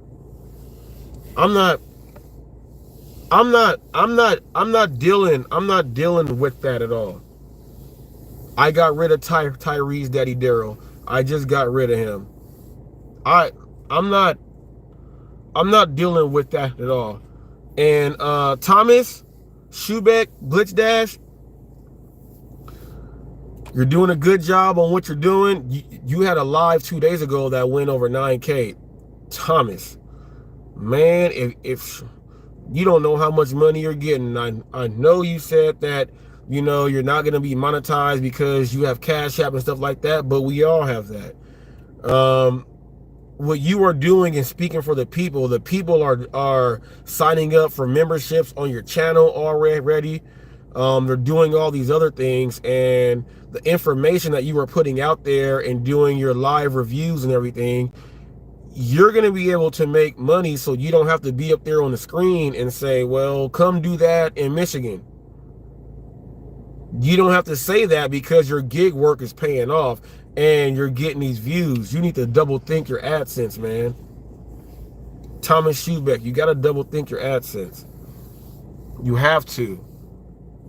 I'm not dealing with that at all. I got rid of Tyree's Daddy Daryl. I just got rid of him. I'm not dealing with that at all. And Thomas Schubeck Glitch Dash, you're doing a good job on what you're doing. You had a live 2 days ago that went over 9K. Thomas, man, if you don't know how much money you're getting, I know you said that, you know, you're not going to be monetized because you have Cash App and stuff like that, but we all have that. What you are doing and speaking for the people are signing up for memberships on your channel already. They're doing all these other things, and the information that you are putting out there and doing your live reviews and everything, you're going to be able to make money, so you don't have to be up there on the screen and say, well, come do that in Michigan. You don't have to say that because your gig work is paying off and you're getting these views. You need to double think your AdSense, man. Thomas Schubeck, you got to double think your AdSense. You have to.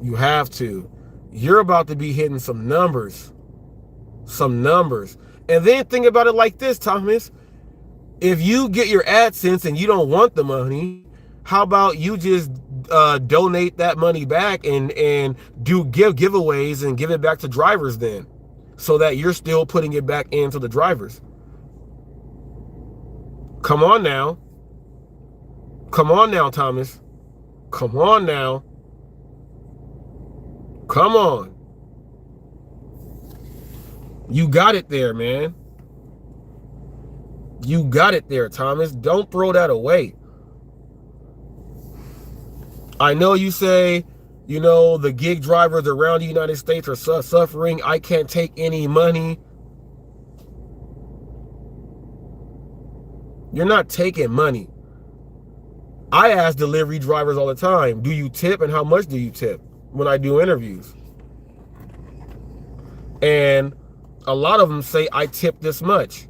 You have to. You're about to be hitting some numbers. Some numbers. And then think about it like this, Thomas. If you get your AdSense and you don't want the money, how about you just donate that money back and do giveaways and give it back to drivers then, so that you're still putting it back into the drivers. Come on now. Come on now, Thomas. Come on now. Come on. You got it there, man. You got it there, Thomas. Don't throw that away. I know you say, you know, the gig drivers around the United States are suffering. I can't take any money. You're not taking money. I ask delivery drivers all the time, do you tip and how much do you tip when I do interviews? And a lot of them say, I tip this much.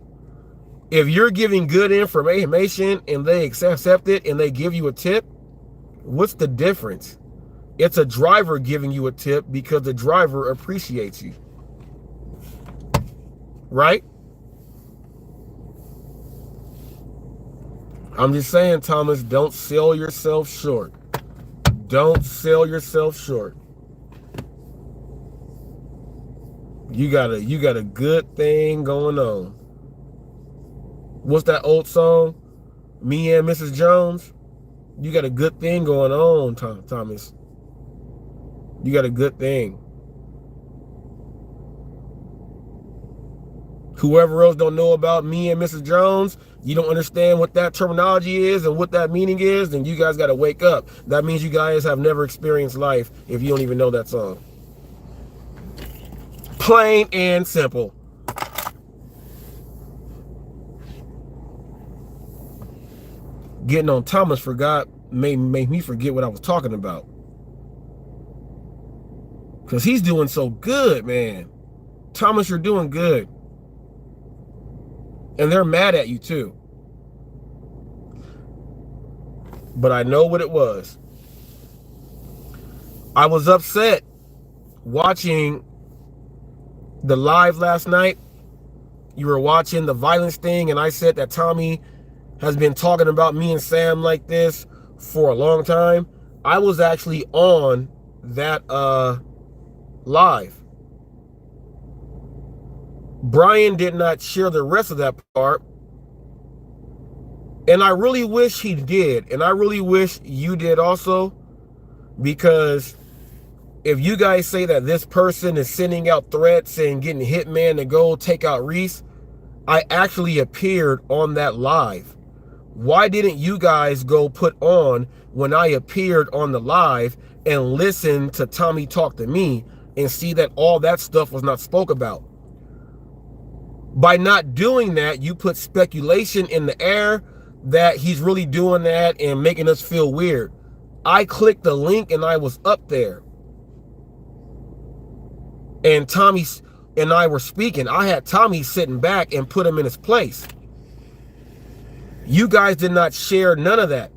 If you're giving good information and they accept it and they give you a tip, what's the difference? It's a driver giving you a tip because the driver appreciates you. Right? I'm just saying, Thomas, don't sell yourself short. Don't sell yourself short. You got a good thing going on. What's that old song? Me and Mrs. Jones? You got a good thing going on, Thomas. You got a good thing. Whoever else don't know about me and Mrs. Jones, you don't understand what that terminology is and what that meaning is, then you guys got to wake up. That means you guys have never experienced life if you don't even know that song. Plain and simple. Getting on Thomas made me forget what I was talking about. Because he's doing so good, man. Thomas, you're doing good. And they're mad at you too. But I know what it was. I was upset watching the live last night. You were watching the violence thing, and I said that Tommy has been talking about me and Sam like this for a long time. I was actually on that live. Brian did not share the rest of that part. And I really wish he did. And I really wish you did also. Because if you guys say that this person is sending out threats and getting hitman to go take out Reese, I actually appeared on that live. Why didn't you guys go put on when I appeared on the live and listen to Tommy talk to me and see that all that stuff was not spoke about? By not doing that, you put speculation in the air that he's really doing that and making us feel weird. I clicked the link and I was up there. And Tommy and I were speaking. I had Tommy sitting back and put him in his place. You guys did not share none of that.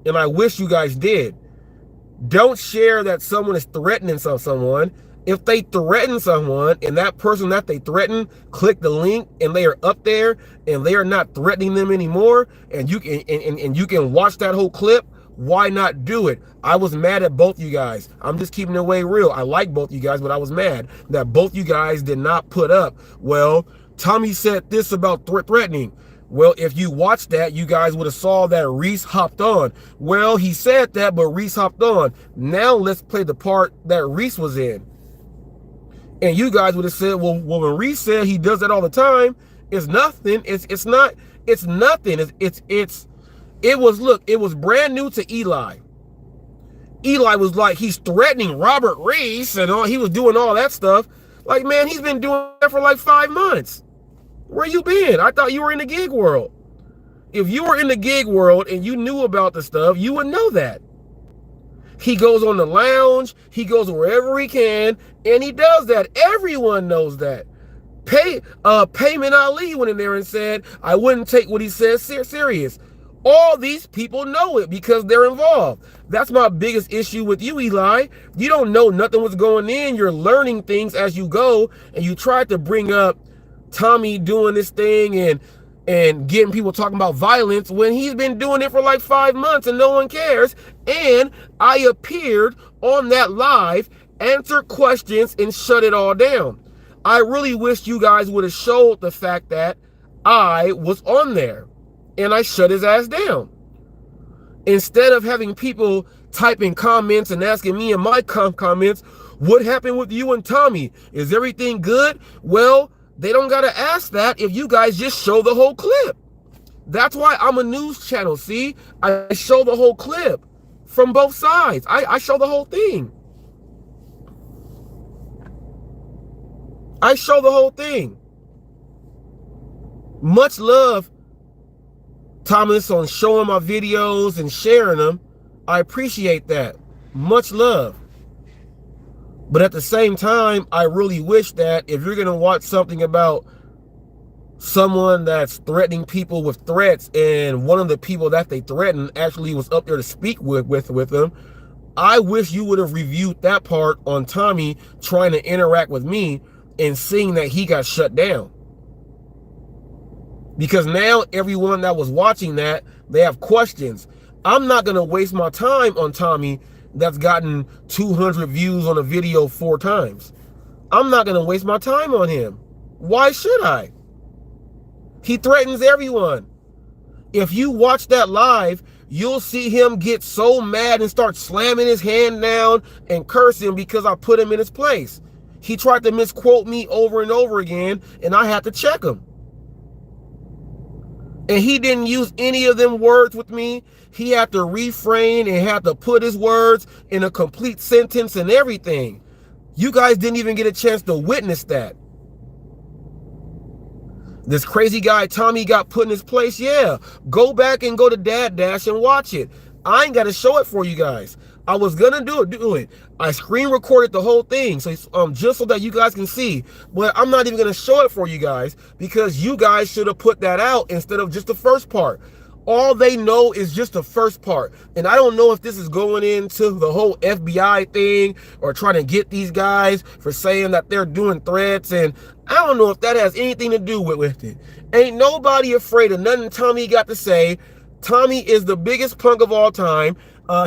And I wish you guys did. Don't share that someone is threatening someone. If they threaten someone and that person that they threaten, click the link and they are up there and they are not threatening them anymore, and you can watch that whole clip, why not do it? I was mad at both you guys. I'm just keeping it way real. I like both you guys, but I was mad that both you guys did not put up, well, Tommy said this about threatening. Well, if you watched that, you guys would have saw that Reese hopped on. Well, he said that, but Reese hopped on. Now let's play the part that Reese was in. And you guys would have said, well, when Reese said he does that all the time, it's nothing. It's nothing. It was brand new to Eli. Eli was like, he's threatening Robert Reese and all, he was doing all that stuff. Like, man, he's been doing that for like 5 months. Where you been? I thought you were in the gig world. If you were in the gig world and you knew about the stuff, you would know that. He goes on the lounge, he goes wherever he can, and he does that. Everyone knows that. Payman Ali went in there and said, I wouldn't take what he says serious. All these people know it because they're involved. That's my biggest issue with you, Eli. You don't know nothing what's going in. You're learning things as you go, and you tried to bring up Tommy doing this thing and getting people talking about violence when he's been doing it for like 5 months and no one cares. And I appeared on that live, answered questions, and shut it all down. I really wish you guys would have showed the fact that I was on there and I shut his ass down. Instead of having people typing comments and asking me in my comments, what happened with you and Tommy? Is everything good? Well, they don't got to ask that if you guys just show the whole clip. That's why I'm a news channel, see? I show the whole clip from both sides. I show the whole thing. I show the whole thing. Much love, Thomas, on showing my videos and sharing them. I appreciate that. Much love. But at the same time, I really wish that if you're going to watch something about someone that's threatening people with threats, and one of the people that they threatened actually was up there to speak with them, I wish you would have reviewed that part on Tommy trying to interact with me and seeing that he got shut down. Because now everyone that was watching that, they have questions. I'm not going to waste my time on Tommy that's gotten 200 views on a video 4 times. I'm not going to waste my time on him. Why should I? He threatens everyone. If you watch that live, you'll see him get so mad and start slamming his hand down and cursing because I put him in his place. He tried to misquote me over and over again, and I had to check him. And he didn't use any of them words with me. He had to refrain and had to put his words in a complete sentence and everything. You guys didn't even get a chance to witness that. This crazy guy, Tommy, got put in his place. Yeah, go back and go to Dad Dash and watch it. I ain't got to show it for you guys. I was going to do it. I screen recorded the whole thing, so just so that you guys can see. But I'm not even going to show it for you guys because you guys should have put that out instead of just the first part. All they know is just the first part. And I don't know if this is going into the whole FBI thing or trying to get these guys for saying that they're doing threats. And I don't know if that has anything to do with it. Ain't nobody afraid of nothing Tommy got to say. Tommy is the biggest punk of all time.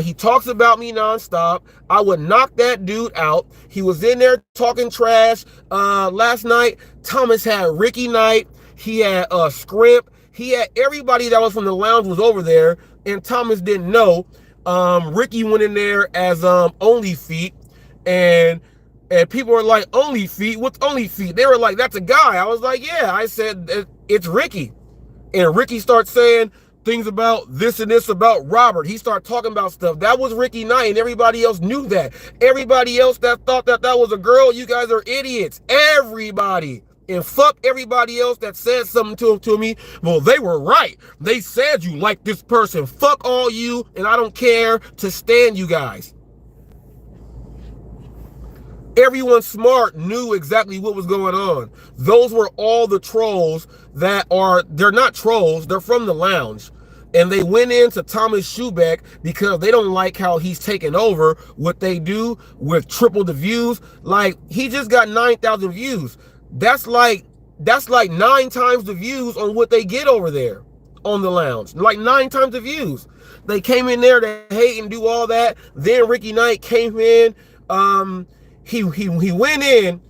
He talks about me nonstop. I would knock that dude out. He was in there talking trash. Last night, Thomas had Ricky Knight. He had Scrimp. He had everybody that was from the lounge was over there, and Thomas didn't know. Ricky went in there as Only Feet, and people were like, Only Feet? What's Only Feet? They were like, that's a guy. I was like, yeah. I said, it's Ricky. And Ricky starts saying things about this and this about Robert. He started talking about stuff. That was Ricky Knight, and everybody else knew that. Everybody else that thought that was a girl, you guys are idiots. Everybody. And fuck everybody else that said something to me. Well, they were right. They said you like this person. Fuck all you, and I don't care to stand you guys. Everyone smart knew exactly what was going on. Those were all the trolls they're not trolls, they're from the lounge. And they went into Thomas Schubeck because they don't like how he's taken over what they do with triple the views. Like, he just got 9,000 views. That's like 9 times the views on what they get over there on the lounge. Like 9 times the views. They came in there to hate and do all that. Then Ricky Knight came in. He went in.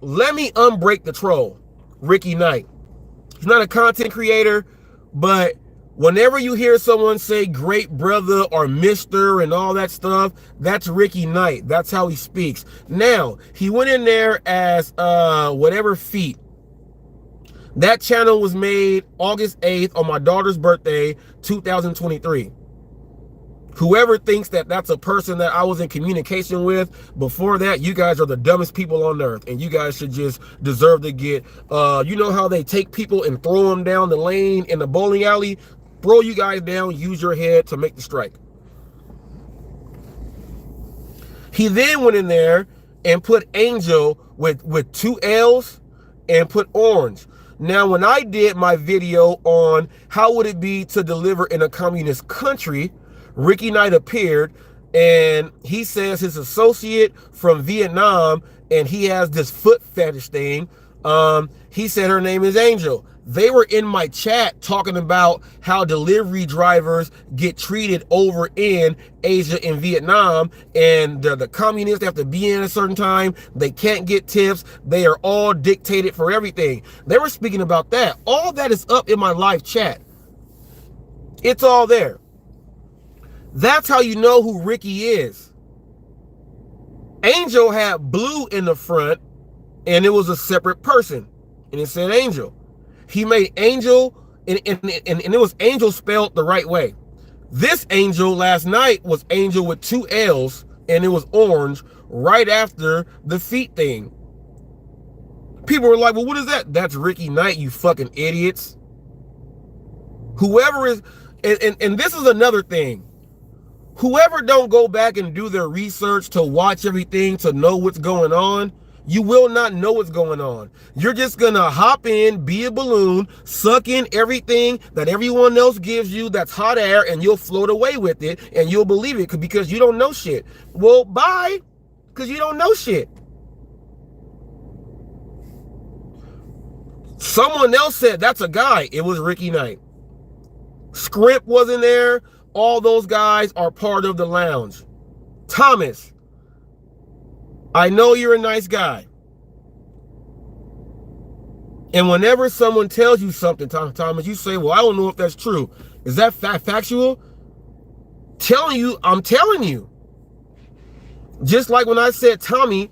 Let me unbreak the troll. Ricky Knight. He's not a content creator, but whenever you hear someone say great brother or mister and all that stuff, that's Ricky Knight. That's how he speaks. Now, he went in there as whatever feet. That channel was made August 8th on my daughter's birthday, 2023. Whoever thinks that that's a person that I was in communication with before that, you guys are the dumbest people on earth, and you guys should just deserve to get, you know how they take people and throw them down the lane in the bowling alley? Throw you guys down, use your head to make the strike. He then went in there and put Angel with 2 L's and put orange. Now, when I did my video on how would it be to deliver in a communist country, Ricky Knight appeared, and he says his associate from Vietnam, and he has this foot fetish thing. He said her name is Angel. They were in my chat talking about how delivery drivers get treated over in Asia and Vietnam, and the communists have to be in a certain time. They can't get tips. They are all dictated for everything. They were speaking about that. All that is up in my live chat. It's all there. That's how you know who Ricky is. Angel had blue in the front, and it was a separate person, and it said Angel. He made Angel, and it was Angel spelled the right way. This Angel last night was Angel with 2 L's, and it was orange right after the feet thing. People were like, well, what is that? That's Ricky Knight, you fucking idiots. Whoever is, and this is another thing. Whoever don't go back and do their research to watch everything to know what's going on, you will not know what's going on. You're just gonna hop in, be a balloon, suck in everything that everyone else gives you that's hot air, and you'll float away with it, and you'll believe it because you don't know shit. Well, bye, because you don't know shit. Someone else said that's a guy. It was Ricky Knight. Script wasn't there. All those guys are part of the lounge. Thomas, I know you're a nice guy. And whenever someone tells you something, Thomas, you say, well, I don't know if that's true. Is that factual? I'm telling you. Just like when I said Tommy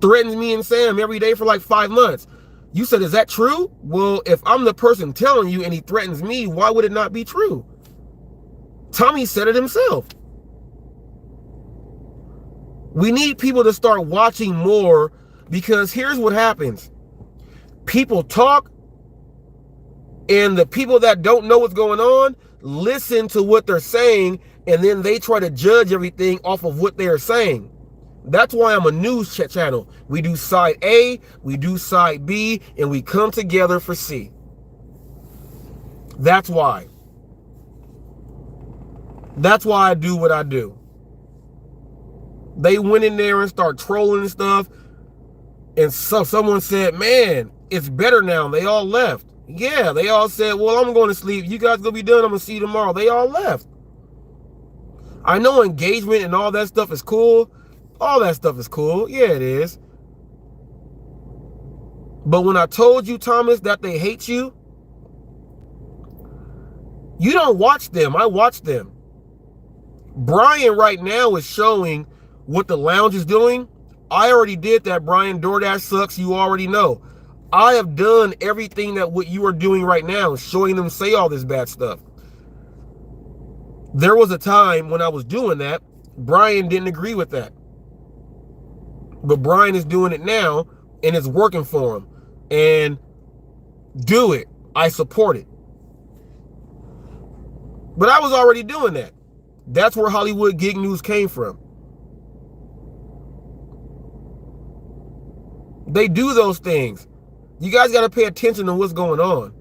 threatens me and Sam every day for like 5 months. You said, is that true? Well, if I'm the person telling you and he threatens me, why would it not be true? Tommy said it himself. We need people to start watching more, because here's what happens. People talk, and the people that don't know what's going on listen to what they're saying, and then they try to judge everything off of what they're saying. That's why I'm a news channel. We do side A, we do side B, and we come together for C. That's why. That's why I do what I do. They went in there and start trolling and stuff, and so someone said, man, it's better now. They all left. Yeah, they all said, well, I'm going to sleep. You guys gonna be done. I'm gonna see you tomorrow. They all left. I know engagement and all that stuff is cool. All that stuff is cool. Yeah, it is. But when I told you, Thomas, that they hate you, you don't watch them. I watch them. Brian right now is showing what the lounge is doing. I already did that, Brian. DoorDash sucks. You already know. I have done everything that what you are doing right now, showing them say all this bad stuff. There was a time when I was doing that. Brian didn't agree with that. But Brian is doing it now, and it's working for him. And do it. I support it. But I was already doing that. That's where Hollywood Gig News came from. They do those things. You guys got to pay attention to what's going on.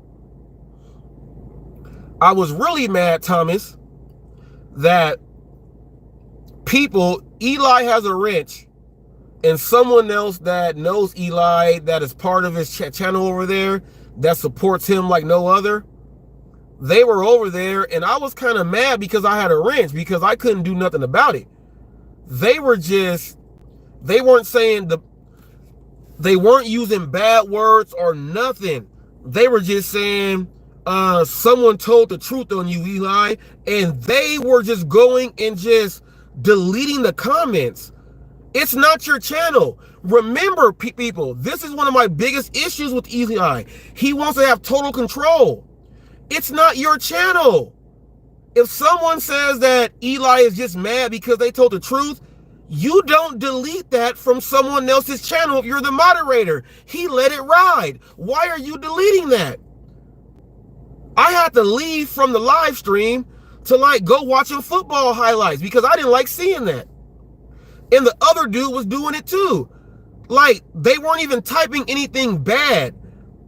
I was really mad, Thomas, that Eli has a wrench, and someone else that knows Eli, that is part of his channel over there, that supports him like no other, they were over there, and I was kind of mad because I had a wrench, because I couldn't do nothing about it. They weren't saying they weren't using bad words or nothing. They were just saying, someone told the truth on you, Eli, and they were just going and just deleting the comments. It's not your channel. Remember, people, this is one of my biggest issues with Eli. He wants to have total control. It's not your channel. If someone says that Eli is just mad because they told the truth, you don't delete that from someone else's channel if you're the moderator. He let it ride. Why are you deleting that? I had to leave from the live stream to go watching football highlights because I didn't like seeing that. And the other dude was doing it too. They weren't even typing anything bad.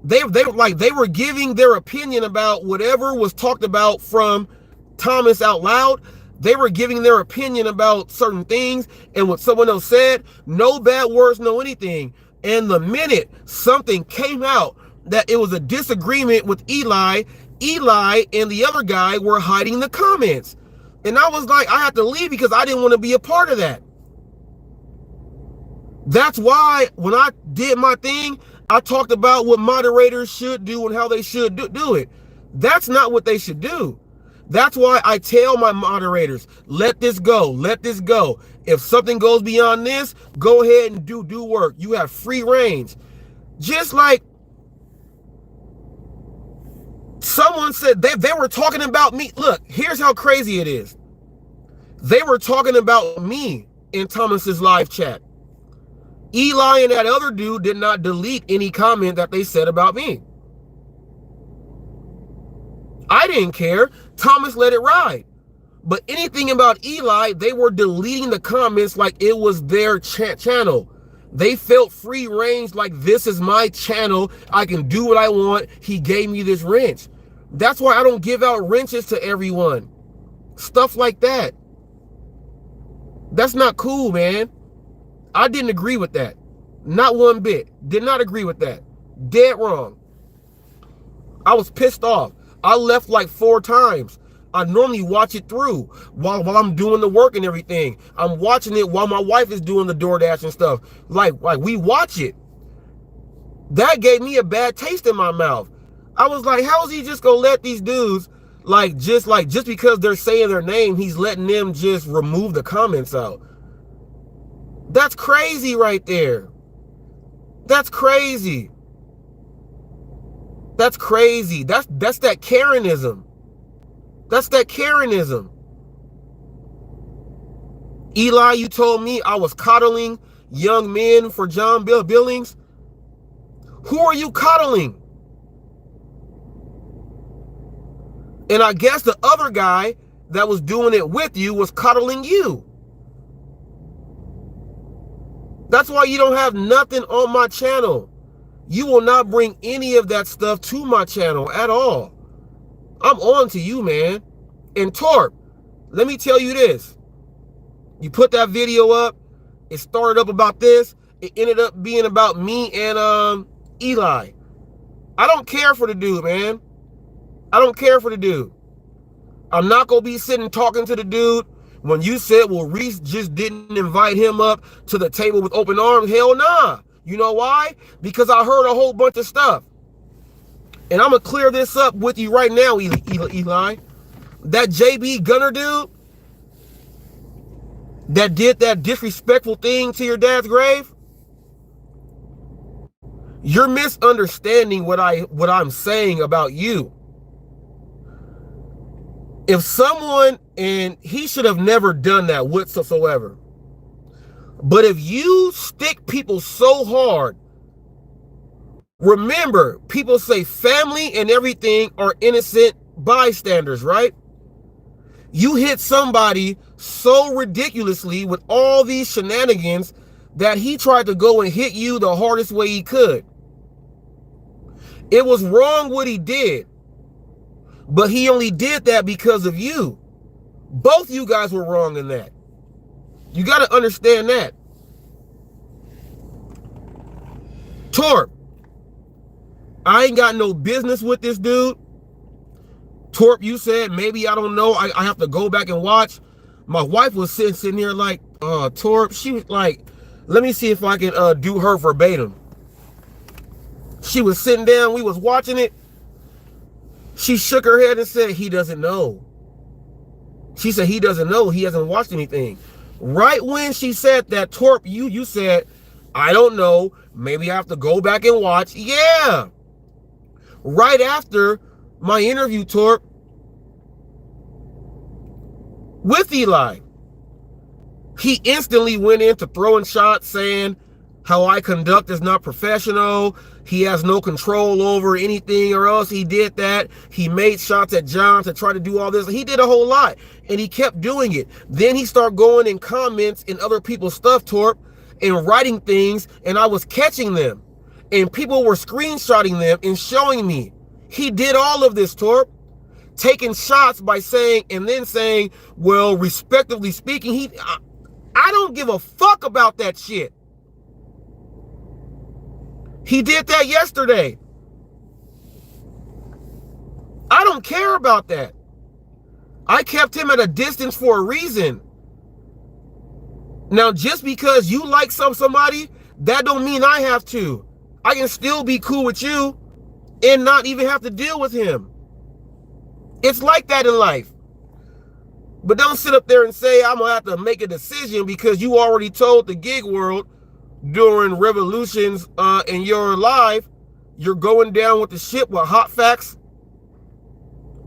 They were giving their opinion about whatever was talked about from Thomas out loud. They were giving their opinion about certain things and what someone else said. No bad words, no anything. And the minute something came out that it was a disagreement with Eli and the other guy were hiding the comments. And I was like, I had to leave because I didn't want to be a part of that. That's why when I did my thing, I talked about what moderators should do and how they should do it. That's not what they should do. That's why I tell my moderators, let this go, let this go. If something goes beyond this, go ahead and do work. You have free range. Just like someone said, they were talking about me. Look, here's how crazy it is. They were talking about me in Thomas's live chat. Eli and that other dude did not delete any comment that they said about me. I didn't care. Thomas let it ride. But anything about Eli, they were deleting the comments like it was their channel. They felt free range, like this is my channel. I can do what I want. He gave me this wrench. That's why I don't give out wrenches to everyone. Stuff like that. That's not cool, man. I didn't agree with that. Not one bit. Did not agree with that. Dead wrong. I was pissed off. I left like 4 times. I normally watch it through while I'm doing the work and everything. I'm watching it while my wife is doing the DoorDash and stuff. Like we watch it. That gave me a bad taste in my mouth. I was like, how is he just gonna let these dudes just because they're saying their name, he's letting them just remove the comments out? That's crazy right there. That's crazy. That's crazy. That's that Karenism. That's that Karenism. Eli, you told me I was coddling young men for John Billings. Who are you coddling? And I guess the other guy that was doing it with you was coddling you. That's why you don't have nothing on my channel. You will not bring any of that stuff to my channel at all. I'm on to you, man. And Torp, let me tell you this. You put that video up. It started up about this. It ended up being about me and Eli. I don't care for the dude, man. I don't care for the dude. I'm not going to be sitting talking to the dude when you said, well, Reese just didn't invite him up to the table with open arms. Hell nah. You know why? Because I heard a whole bunch of stuff. And I'm going to clear this up with you right now, Eli. That JB Gunner dude that did that disrespectful thing to your dad's grave, you're misunderstanding what I'm saying about you. If someone, and he should have never done that whatsoever, but if you stick people so hard, remember, people say family and everything are innocent bystanders, right? You hit somebody so ridiculously with all these shenanigans that he tried to go and hit you the hardest way he could. It was wrong what he did, but he only did that because of you. Both you guys were wrong in that. You got to understand that. Torp, I ain't got no business with this dude. Torp, you said maybe, I don't know, I have to go back and watch. My wife was sitting here like, Torp, she was like, let me see if I can do her verbatim. She was sitting down, we was watching it. She shook her head and said, he doesn't know. She said, he doesn't know, he hasn't watched anything. Right when she said that, Torp, you said, I don't know, maybe I have to go back and watch. Yeah. Right after my interview, Torp, with Eli, he instantly went into throwing shots saying how I conduct is not professional. He has no control over anything, or else he did that. He made shots at John to try to do all this. He did a whole lot, and he kept doing it. Then he started going in comments in other people's stuff, Torp, and writing things, and I was catching them. And people were screenshotting them and showing me. He did all of this, Torp. Taking shots by saying, and then saying, well, respectively speaking, I don't give a fuck about that shit. He did that yesterday. I don't care about that. I kept him at a distance for a reason. Now, just because you like somebody, that don't mean I have to. I can still be cool with you and not even have to deal with him. It's like that in life. But don't sit up there and say, I'm going to have to make a decision because you already told the gig world during revolutions in your life, you're going down with the ship with HotFacts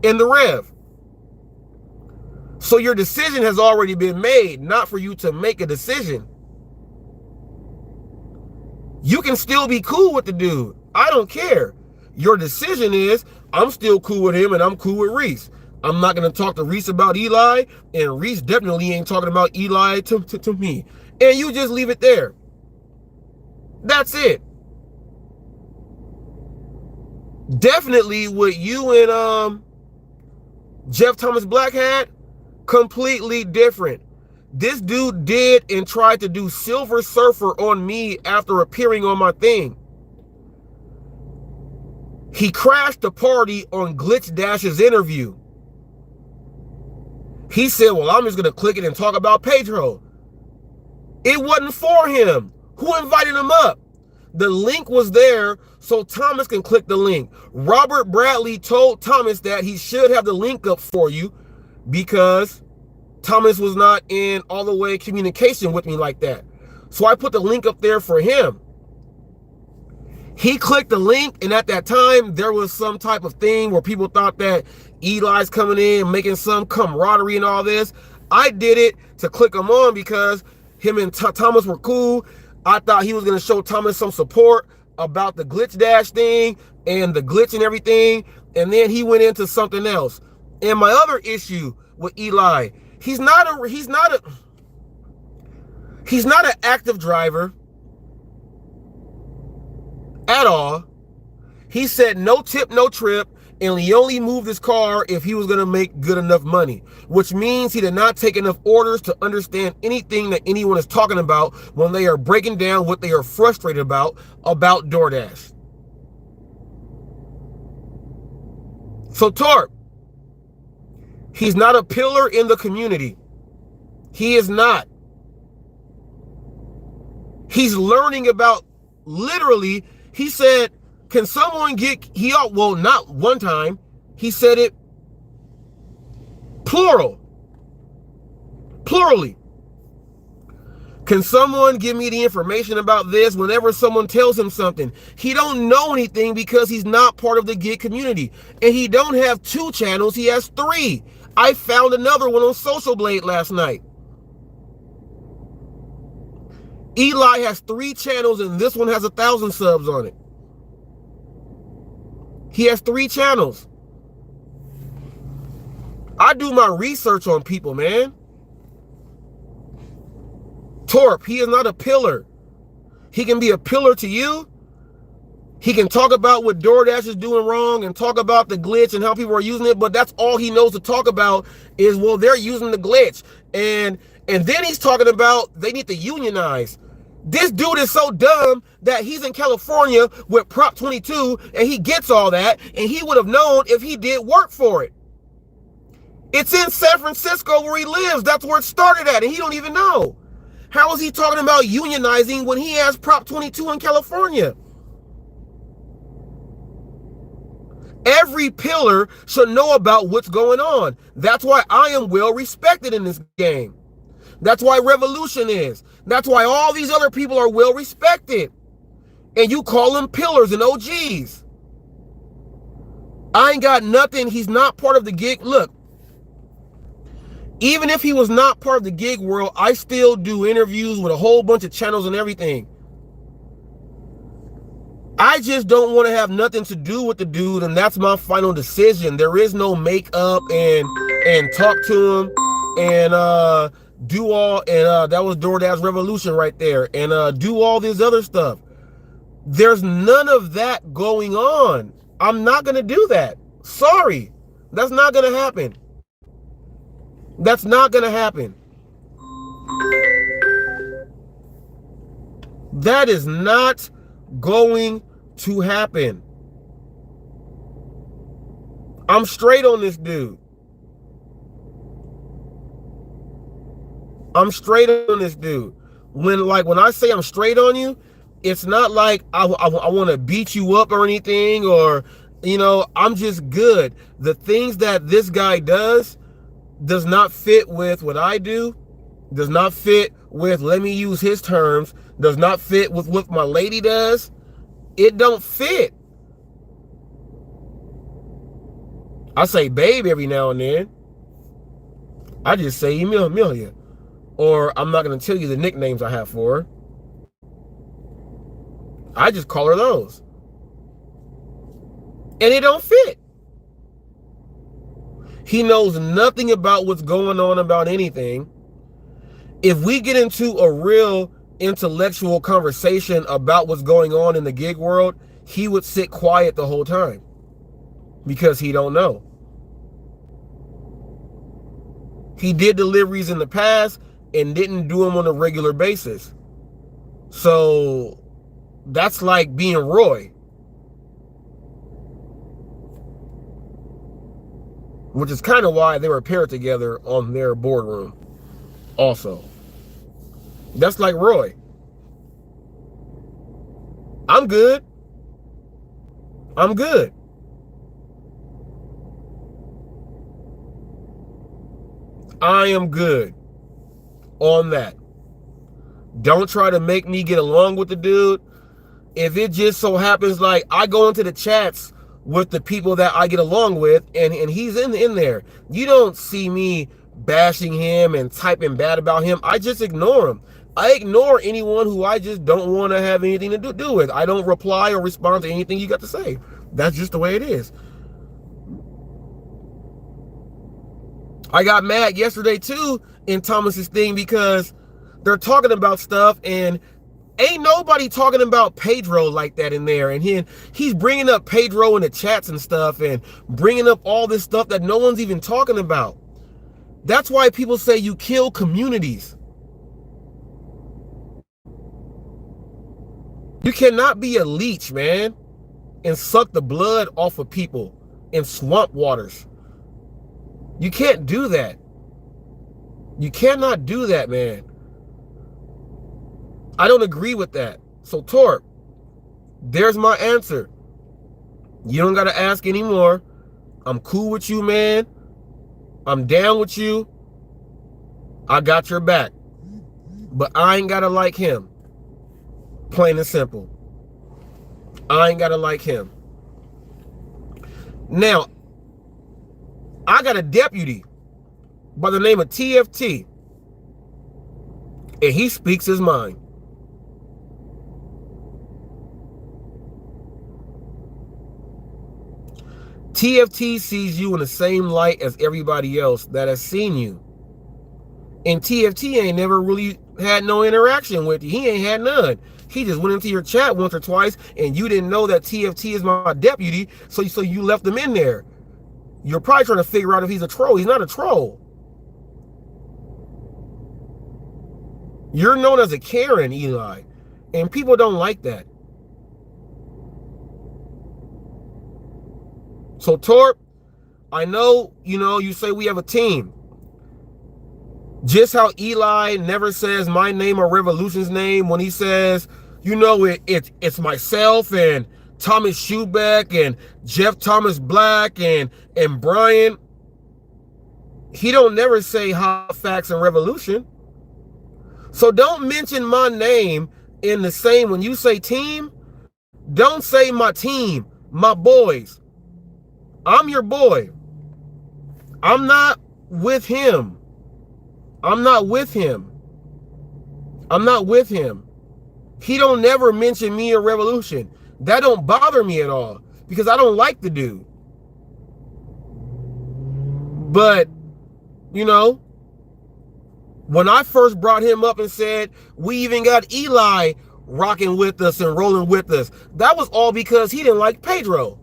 and the Rev. So your decision has already been made, not for you to make a decision. You can still be cool with the dude. I don't care. Your decision is, I'm still cool with him and I'm cool with Reese. I'm not going to talk to Reese about Eli, and Reese definitely ain't talking about Eli to me. And you just leave it there. That's it. Definitely what you and Jeff Thomas Black had, completely different. This dude did and tried to do Silver Surfer on me after appearing on my thing. He crashed the party on Glitch Dash's interview. He said, well, I'm just going to click it and talk about Pedro. It wasn't for him. Who invited him up? The link was there so Thomas can click the link. Robert Bradley told Thomas that he should have the link up for you because Thomas was not in all the way communication with me like that. So I put the link up there for him. He clicked the link, and at that time, there was some type of thing where people thought that Eli's coming in, making some camaraderie and all this. I did it to click him on because him and Thomas were cool. I thought he was going to show Thomas some support about the Glitch Dash thing and the glitch and everything, and then he went into something else. And my other issue with Eli, he's not an active driver at all. He said no tip, no trip, and he only moved his car if he was going to make good enough money, which means he did not take enough orders to understand anything that anyone is talking about when they are breaking down what they are frustrated about DoorDash. So Torp, he's not a pillar in the community. He is not. He's learning about, literally, he said, can someone get, well, not one time, he said it plurally. Can someone give me the information about this whenever someone tells him something? He don't know anything because he's not part of the gig community. And he don't have 2 channels, he has 3. I found another one on Social Blade last night. Eli has 3 channels and this one has 1,000 subs on it. He has 3 channels. I do my research on people, man. Torp, he is not a pillar. He can be a pillar to you. He can talk about what DoorDash is doing wrong and talk about the glitch and how people are using it, but that's all he knows to talk about is, well, they're using the glitch. And then he's talking about they need to unionize. This dude is so dumb that he's in California with Prop 22 and he gets all that, and he would have known if he did work for it. It's in San Francisco where he lives. That's where it started at, and he don't even know. How is he talking about unionizing when he has Prop 22 in California? Every pillar should know about what's going on. That's why I am well respected in this game. That's why Revolution is. That's why all these other people are well respected. And you call them pillars and OGs. I ain't got nothing. He's not part of the gig. Look, even if he was not part of the gig world, I still do interviews with a whole bunch of channels and everything. I just don't want to have nothing to do with the dude, and that's my final decision. There is no makeup and talk to him and do all, and that was DoorDash Revolution right there, and do all this other stuff. There's none of that going on. I'm not going to do that. Sorry. That's not going to happen. That's not going to happen. That is not going to happen. I'm straight on this dude. I'm straight on this dude. When I say I'm straight on you, it's not like I want to beat you up or anything, or, I'm just good. The things that this guy does, does not fit with what I do, does not fit with, let me use his terms, does not fit with what my lady does. It don't fit. I say babe every now and then. I just say Emilia. Or I'm not going to tell you the nicknames I have for her. I just call her those. And it don't fit. He knows nothing about what's going on about anything. If we get into a real intellectual conversation about what's going on in the gig world, he would sit quiet the whole time because he don't know. He did deliveries in the past and didn't do them on a regular basis. So that's like being Roy, which is kind of why they were paired together on their boardroom also. That's like Roy. I'm good. I'm good. I am good on that. Don't try to make me get along with the dude. If it just so happens like I go into the chats with the people that I get along with and he's in there, you don't see me bashing him and typing bad about him. I just ignore him. I ignore anyone who I just don't want to have anything to do with. I don't reply or respond to anything you got to say. That's just the way it is. I got mad yesterday too in Thomas's thing because they're talking about stuff and ain't nobody talking about Pedro like that in there. And he's bringing up Pedro in the chats and stuff and bringing up all this stuff that no one's even talking about. That's why people say you kill communities. You cannot be a leech, man, and suck the blood off of people in swamp waters. You can't do that. You cannot do that, man. I don't agree with that. So, Torp, there's my answer. You don't got to ask anymore. I'm cool with you, man. I'm down with you. I got your back. But I ain't got to like him. Plain and simple. I ain't got to like him. Now, I got a deputy by the name of TFT. And he speaks his mind. TFT sees you in the same light as everybody else that has seen you. And TFT ain't never really had no interaction with you. He ain't had none. He just went into your chat once or twice and you didn't know that TFT is my deputy, so you left him in there. You're probably trying to figure out if he's a troll. He's not a troll. You're known as a Karen, Eli, and people don't like that. So, Torp, I know, you say we have a team. Just how Eli never says my name or Revolution's name when he says, it's myself and Thomas Schubeck and Jeff Thomas Black and Brian. He don't never say HotFacts and Revolution. So don't mention my name in the same, when you say team, don't say my team, my boys. I'm your boy. I'm not with him. I'm not with him. I'm not with him. He don't never mention me or Revolution. That don't bother me at all because I don't like the dude. But, when I first brought him up and said, we even got Eli rocking with us and rolling with us, that was all because he didn't like Pedro.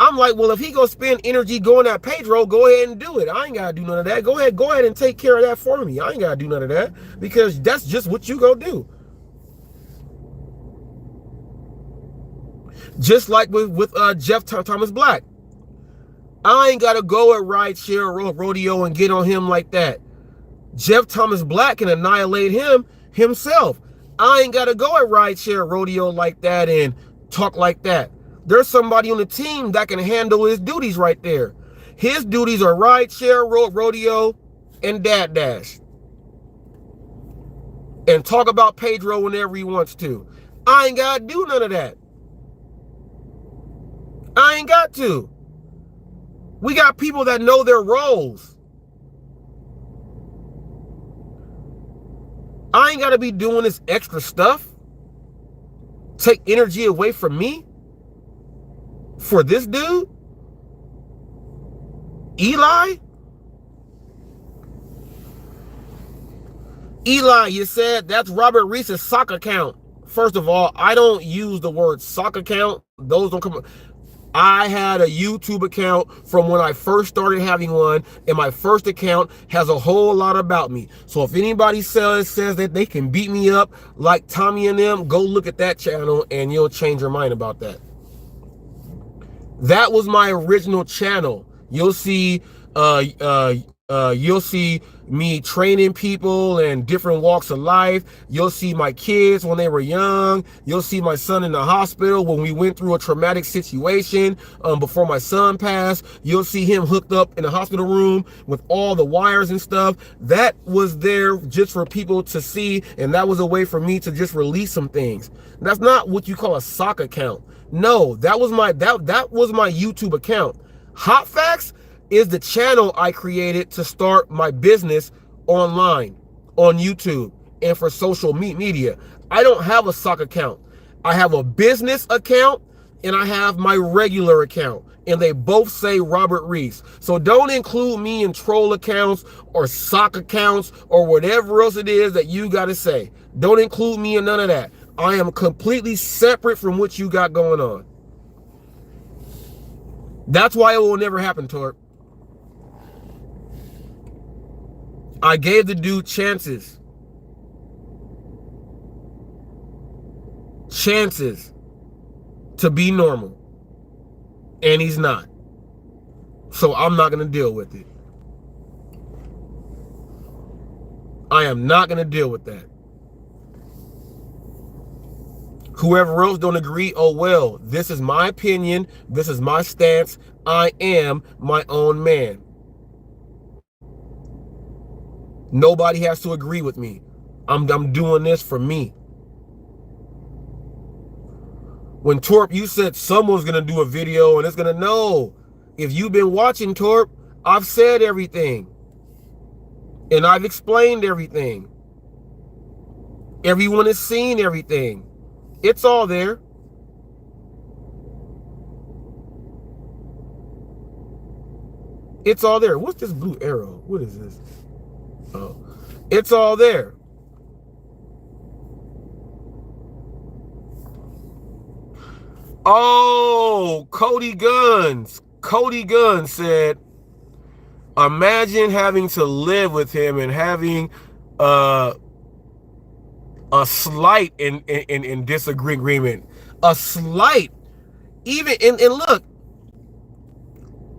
I'm like, well, if he gonna spend energy going at Pedro, go ahead and do it. I ain't gotta do none of that. Go ahead and take care of that for me. I ain't gotta do none of that because that's just what you go do. Just like with Jeff Thomas Black. I ain't gotta go at Rideshare Rodeo and get on him like that. Jeff Thomas Black can annihilate him himself. I ain't gotta go at Rideshare Rodeo like that and talk like that. There's somebody on the team that can handle his duties right there. His duties are ride share, rodeo, and dad dash. And talk about Pedro whenever he wants to. I ain't got to do none of that. I ain't got to. We got people that know their roles. I ain't got to be doing this extra stuff. Take energy away from me. For this dude. Eli, you said that's Robert Reese's sock account. First of all, I don't use the word sock account. Those don't come. I had a YouTube account from when I first started having one, and my first account has a whole lot about me. So if anybody says that they can beat me up like Tommy and them, go look at that channel and you'll change your mind about that. That was my original channel. You'll see me training people in different walks of life. You'll see my kids when they were young. You'll see my son in the hospital when we went through a traumatic situation before my son passed. You'll see him hooked up in the hospital room with all the wires and stuff. That was there just for people to see, and that was a way for me to just release some things. That's not what you call a sock account. No, that was my YouTube account. HotFacts is the channel I created to start my business online, on YouTube, and for social media. I don't have a sock account. I have a business account and I have my regular account, and they both say Robert Reese. So don't include me in troll accounts or sock accounts or whatever else it is that you got to say. Don't include me in none of that. I am completely separate from what you got going on. That's why it will never happen, Torp. I gave the dude chances. Chances to be normal. And he's not. So I'm not going to deal with it. I am not going to deal with that. Whoever else don't agree, oh well, this is my opinion. This is my stance. I am my own man. Nobody has to agree with me. I'm doing this for me. When Torp, you said someone's going to do a video and it's going to know. If you've been watching Torp, I've said everything. And I've explained everything. Everyone has seen everything. It's all there. It's all there. What's this blue arrow? What is this? Oh, it's all there. Oh, Cody Guns. Cody Guns said, imagine having to live with him and having a slight in disagreement. A slight. Even, and look,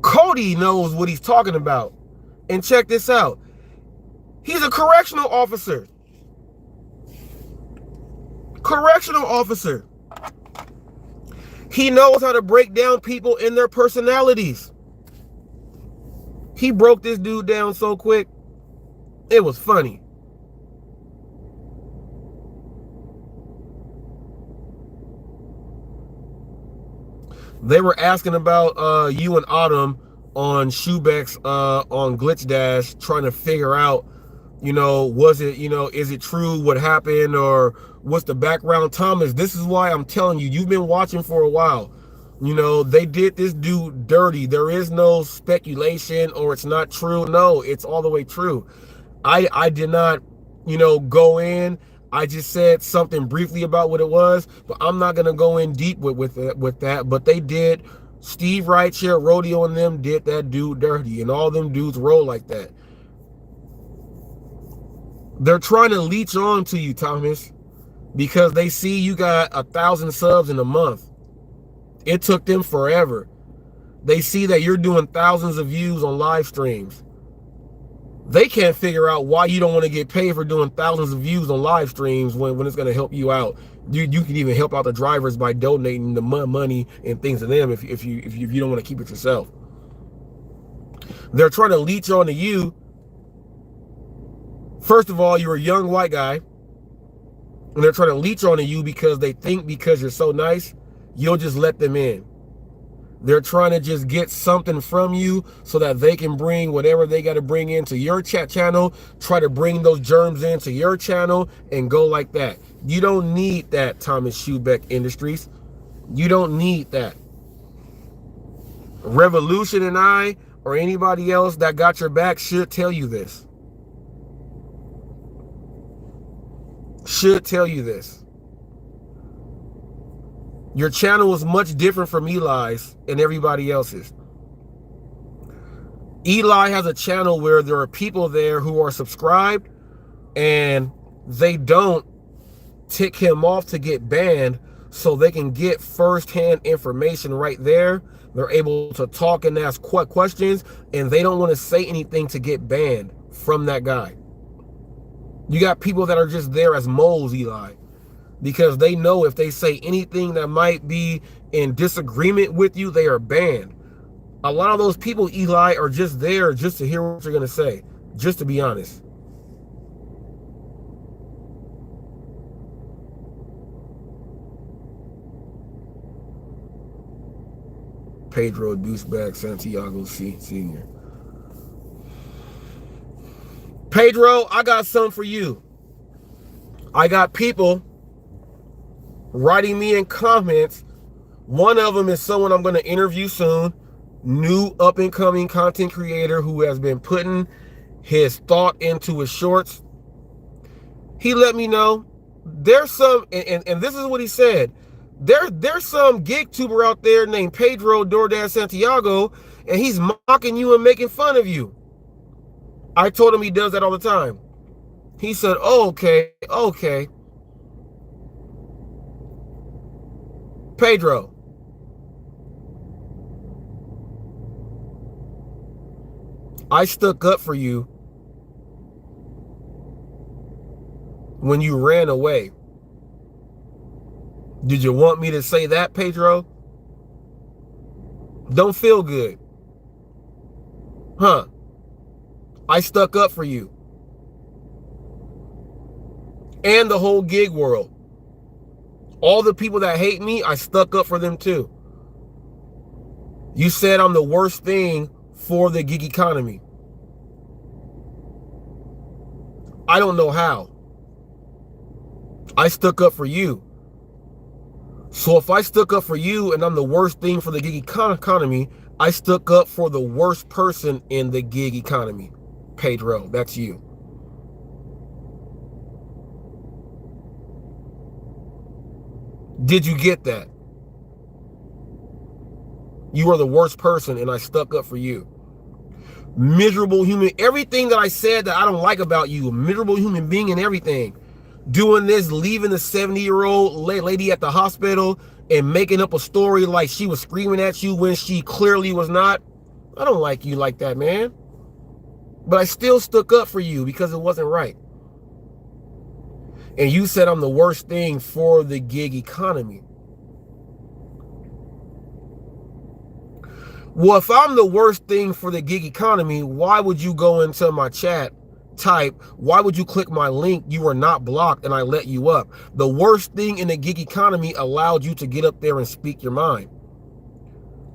Cody knows what he's talking about. And check this out. He's a correctional officer. Correctional officer. He knows how to break down people and their personalities. He broke this dude down so quick. It was funny. They were asking about you and Autumn on Shoebeck's on Glitch Dash, trying to figure out, you know, was it, you know, is it true what happened or what's the background? Thomas, this is why I'm telling you, you've been watching for a while. You know, they did this dude dirty. There is no speculation or it's not true. No, it's all the way true. I did not, you know, go in. I just said something briefly about what it was, but I'm not going to go in deep with that. But they did. Steve Rideshare, Rodeo, and them did that dude dirty, and all them dudes roll like that. They're trying to leech on to you, Thomas, because they see you got 1,000 subs in a month. It took them forever. They see that you're doing thousands of views on live streams. They can't figure out why you don't want to get paid for doing thousands of views on live streams when it's going to help you out. You can even help out the drivers by donating the money and things to them if you don't want to keep it yourself. They're trying to leech onto you. First of all, you're a young white guy, and they're trying to leech onto you because they think because you're so nice, you'll just let them in. They're trying to just get something from you so that they can bring whatever they got to bring into your chat channel, try to bring those germs into your channel, and go like that. You don't need that, Thomas Schubeck Industries. You don't need that. Revolution and I, or anybody else that got your back, should tell you this. Should tell you this. Your channel is much different from Eli's and everybody else's. Eli has a channel where there are people there who are subscribed and they don't tick him off to get banned, so they can get firsthand information right there. They're able to talk and ask questions, and they don't want to say anything to get banned from that guy. You got people that are just there as moles, Eli, because they know if they say anything that might be in disagreement with you, they are banned. A lot of those people, Eli, are just there just to hear what you're going to say, just to be honest. Pedro Douchebag Santiago Sr. Pedro, I got something for you. I got people writing me in comments. One of them is someone I'm going to interview soon. New up-and-coming content creator who has been putting his thought into his shorts. He let me know there's some, and this is what he said. There's some gig tuber out there named Pedro DoorDash Santiago, and he's mocking you and making fun of you. I told him he does that all the time. He said, oh, okay. Pedro, I stuck up for you when you ran away. Did you want me to say that, Pedro? Don't feel good. Huh? I stuck up for you. And the whole gig world. All the people that hate me, I stuck up for them too. You said I'm the worst thing for the gig economy. I don't know how. I stuck up for you. So if I stuck up for you and I'm the worst thing for the gig economy, I stuck up for the worst person in the gig economy. Pedro, that's you. Did you get that? You are the worst person and I stuck up for you. Miserable human, everything that I said that I don't like about you, miserable human being and everything. Doing this, leaving the 70-year-old lady at the hospital and making up a story like she was screaming at you when she clearly was not. I don't like you like that, man. But I still stuck up for you because it wasn't right. And you said I'm the worst thing for the gig economy. Well, if I'm the worst thing for the gig economy, why would you go into my chat, type, why would you click my link? You were not blocked and I let you up. The worst thing in the gig economy allowed you to get up there and speak your mind.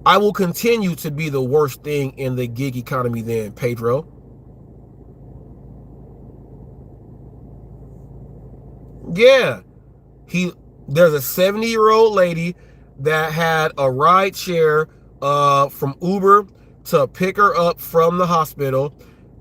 I will continue to be the worst thing in the gig economy then, Pedro. Yeah. There's a 70-year-old lady that had a ride share from Uber to pick her up from the hospital,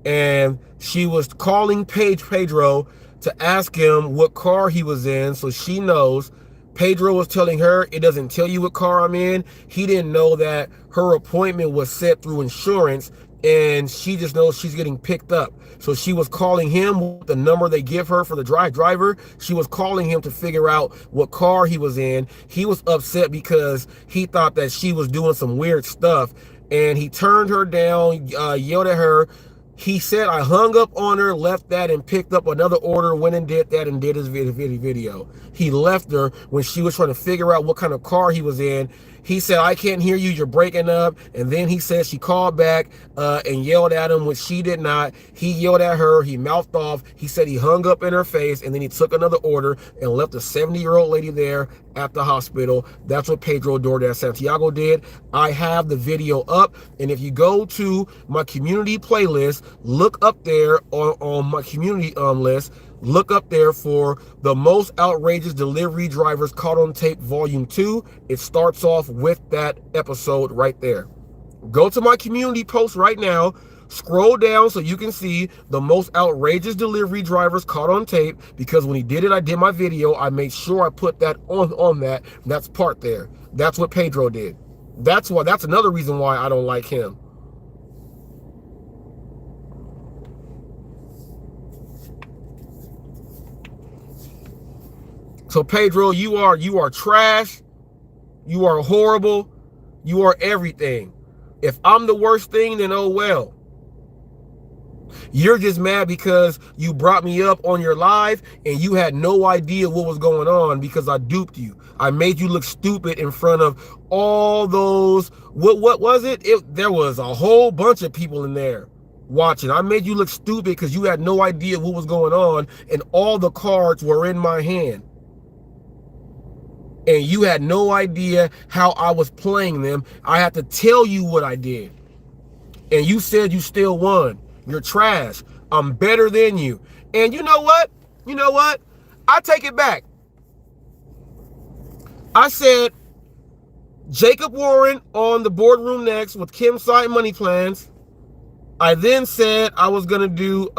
and she was calling Pedro to ask him what car he was in so she knows. Pedro was telling her, it doesn't tell you what car I'm in. He didn't know that her appointment was set through insurance, and she just knows she's getting picked up. So she was calling him with the number they give her for the driver. She was calling him to figure out what car he was in. He was upset because he thought that she was doing some weird stuff, and he turned her down, yelled at her. He said, I hung up on her, left that, and picked up another order, went and did that, and did his video. He left her when she was trying to figure out what kind of car he was in. He said, I can't hear you, you're breaking up. And then he said she called back and yelled at him, which she did not. He yelled at her, he mouthed off. He said he hung up in her face, and then he took another order and left a 70-year-old lady there at the hospital. That's what Pedro DoorDash Santiago did. I have the video up, and if you go to my community playlist, look up there on my community list, look up there for the most outrageous delivery drivers caught on tape volume 2. It starts off with that episode right there. Go to my community post right now, scroll down so you can see the most outrageous delivery drivers caught on tape, because when he did it, I did my video, I made sure I put that on that. That's part there. That's what Pedro did. That's another reason why I don't like him. So Pedro, you are trash. You are horrible. You are everything. If I'm the worst thing, then oh well. You're just mad because you brought me up on your live and you had no idea what was going on because I duped you. I made you look stupid in front of all those, what was it? There was a whole bunch of people in there watching. I made you look stupid because you had no idea what was going on, and all the cards were in my hand. And you had no idea how I was playing them. I had to tell you what I did. And you said you still won. You're trash. I'm better than you. And you know what? You know what? I take it back. I said Jacob Warren on the boardroom next with Kim Side Money Plans. I then said I was going to do,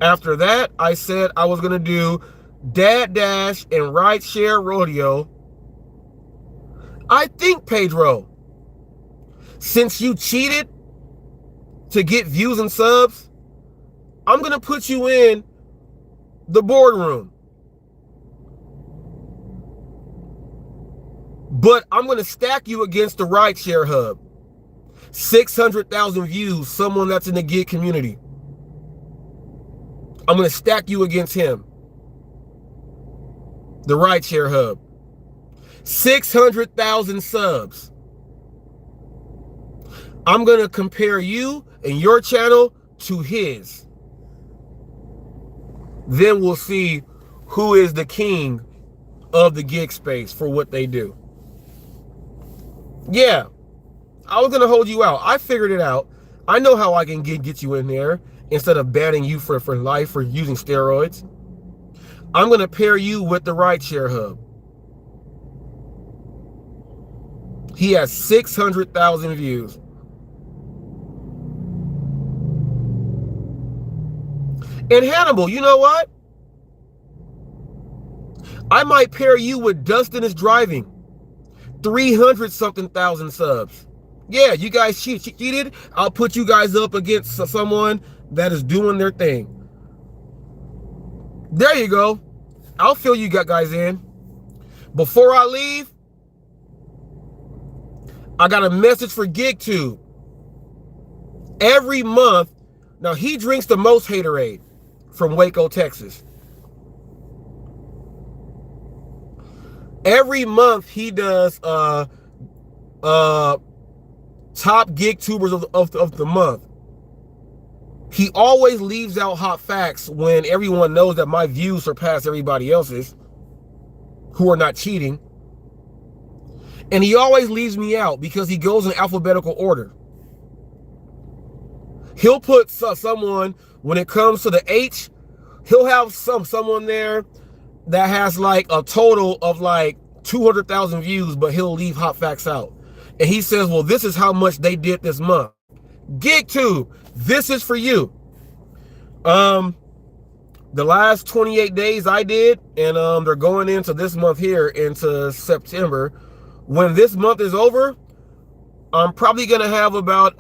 after that, I said I was going to do Dad Dash and Rideshare Rodeo. I think, Pedro, since you cheated to get views and subs, I'm going to put you in the boardroom. But I'm going to stack you against the Rideshare Hub. 600,000 views, someone that's in the gig community. I'm going to stack you against him. The Rideshare Hub. 600,000 subs. I'm going to compare you and your channel to his. Then we'll see who is the king of the gig space for what they do. Yeah, I was going to hold you out. I figured it out. I know how I can get you in there instead of banning you for life for using steroids. I'm going to pair you with the Rideshare Hub. He has 600,000 views. And Hannibal, you know what? I might pair you with Dustin is Driving. 300-something thousand subs. Yeah, you guys cheated. I'll put you guys up against someone that is doing their thing. There you go. I'll fill you guys in. Before I leave, I got a message for GigTube. Every month, now he drinks the most Haterade from Waco, Texas. Every month he does top GigTubers of the month. He always leaves out hot facts when everyone knows that my views surpass everybody else's who are not cheating. And he always leaves me out because he goes in alphabetical order. He'll put someone, when it comes to the H, he'll have someone there that has like a total of like 200,000 views, but he'll leave hot facts out. And he says, well, this is how much they did this month. GigTube, this is for you. The last 28 days I did, and they're going into this month here, into September. When this month is over, I'm probably gonna have about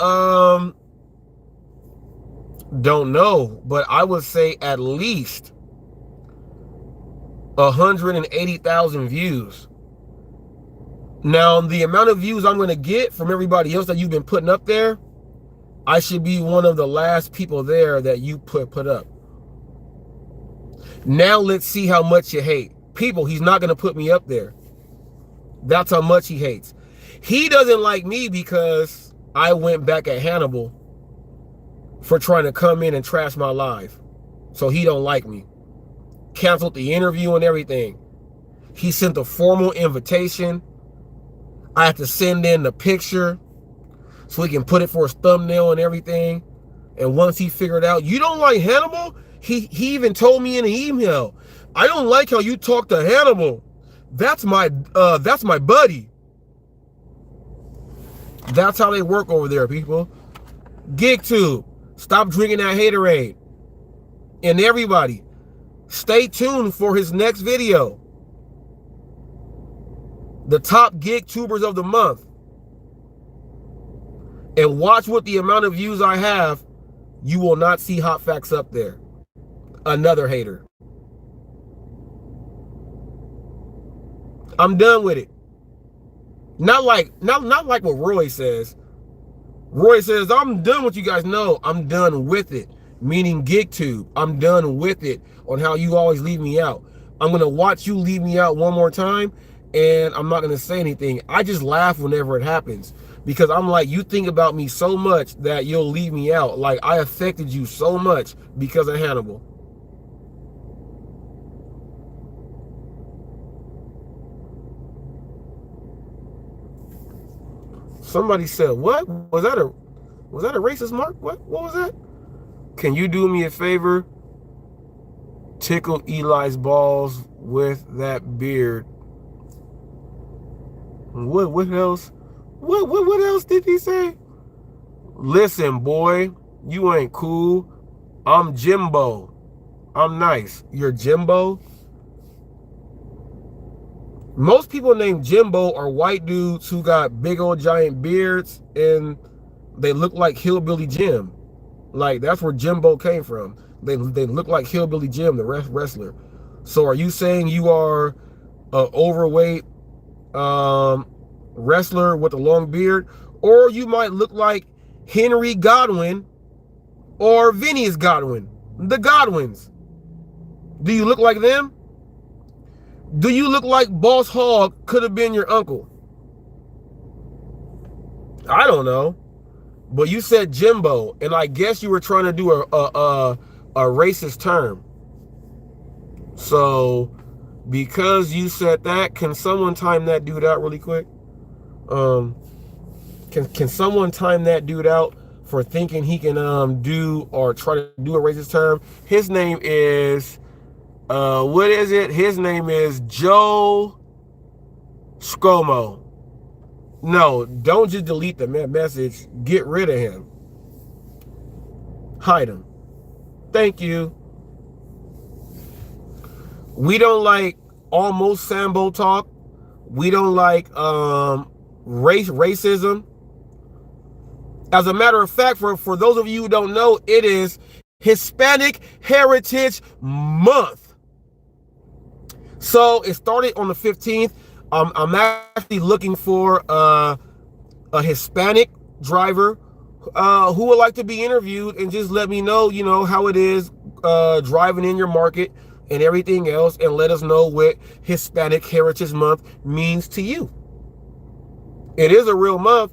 don't know, but I would say at least 180,000 views. Now, the amount of views I'm gonna get from everybody else that you've been putting up there, I should be one of the last people there that you put up. Now let's see how much you hate. People, he's not gonna put me up there. That's how much he hates. He doesn't like me because I went back at Hannibal for trying to come in and trash my live. So he don't like me. Canceled the interview and everything. He sent a formal invitation. I have to send in the picture so he can put it for his thumbnail and everything. And once he figured out, you don't like Hannibal? He even told me in an email, I don't like how you talk to Hannibal. That's my buddy. That's how they work over there, people. GigTube, stop drinking that haterade. And everybody, stay tuned for his next video. The top gig tubers of the month. And watch what the amount of views I have. You will not see Hot Facts up there. Another hater. I'm done with it. Not like what Roy says. Roy says, I'm done with you guys. No, I'm done with it. Meaning GigTube. I'm done with it on how you always leave me out. I'm going to watch you leave me out one more time, and I'm not going to say anything. I just laugh whenever it happens. Because I'm like, you think about me so much that you'll leave me out. Like, I affected you so much because of Hannibal. Somebody said, what? Was that a racist mark? What was that? Can you do me a favor? Tickle Eli's balls with that beard. What else? What else did he say? Listen, boy, you ain't cool. I'm Jimbo. I'm nice. You're Jimbo? Most people named Jimbo are white dudes who got big old giant beards and they look like Hillbilly Jim. Like, that's where Jimbo came from. They look like Hillbilly Jim, the wrestler. So are you saying you are an overweight wrestler with a long beard? Or you might look like Henry Godwin or Phineas Godwin, the Godwins. Do you look like them? Do you look like Boss Hogg could have been your uncle? I don't know. But you said Jimbo, and I guess you were trying to do a racist term. So, because you said that, can someone time that dude out really quick? Can someone time that dude out for thinking he can do or try to do a racist term? His name is what is it? His name is Joe Scomo. No, don't just delete the message. Get rid of him. Hide him. Thank you. We don't like almost Sambo talk. We don't like racism. As a matter of fact, for those of you who don't know, it is Hispanic Heritage Month. So it started on the 15th. I'm actually looking for a Hispanic driver who would like to be interviewed and just let me know, you know, how it is driving in your market and everything else, and let us know what Hispanic Heritage Month means to you. It is a real month.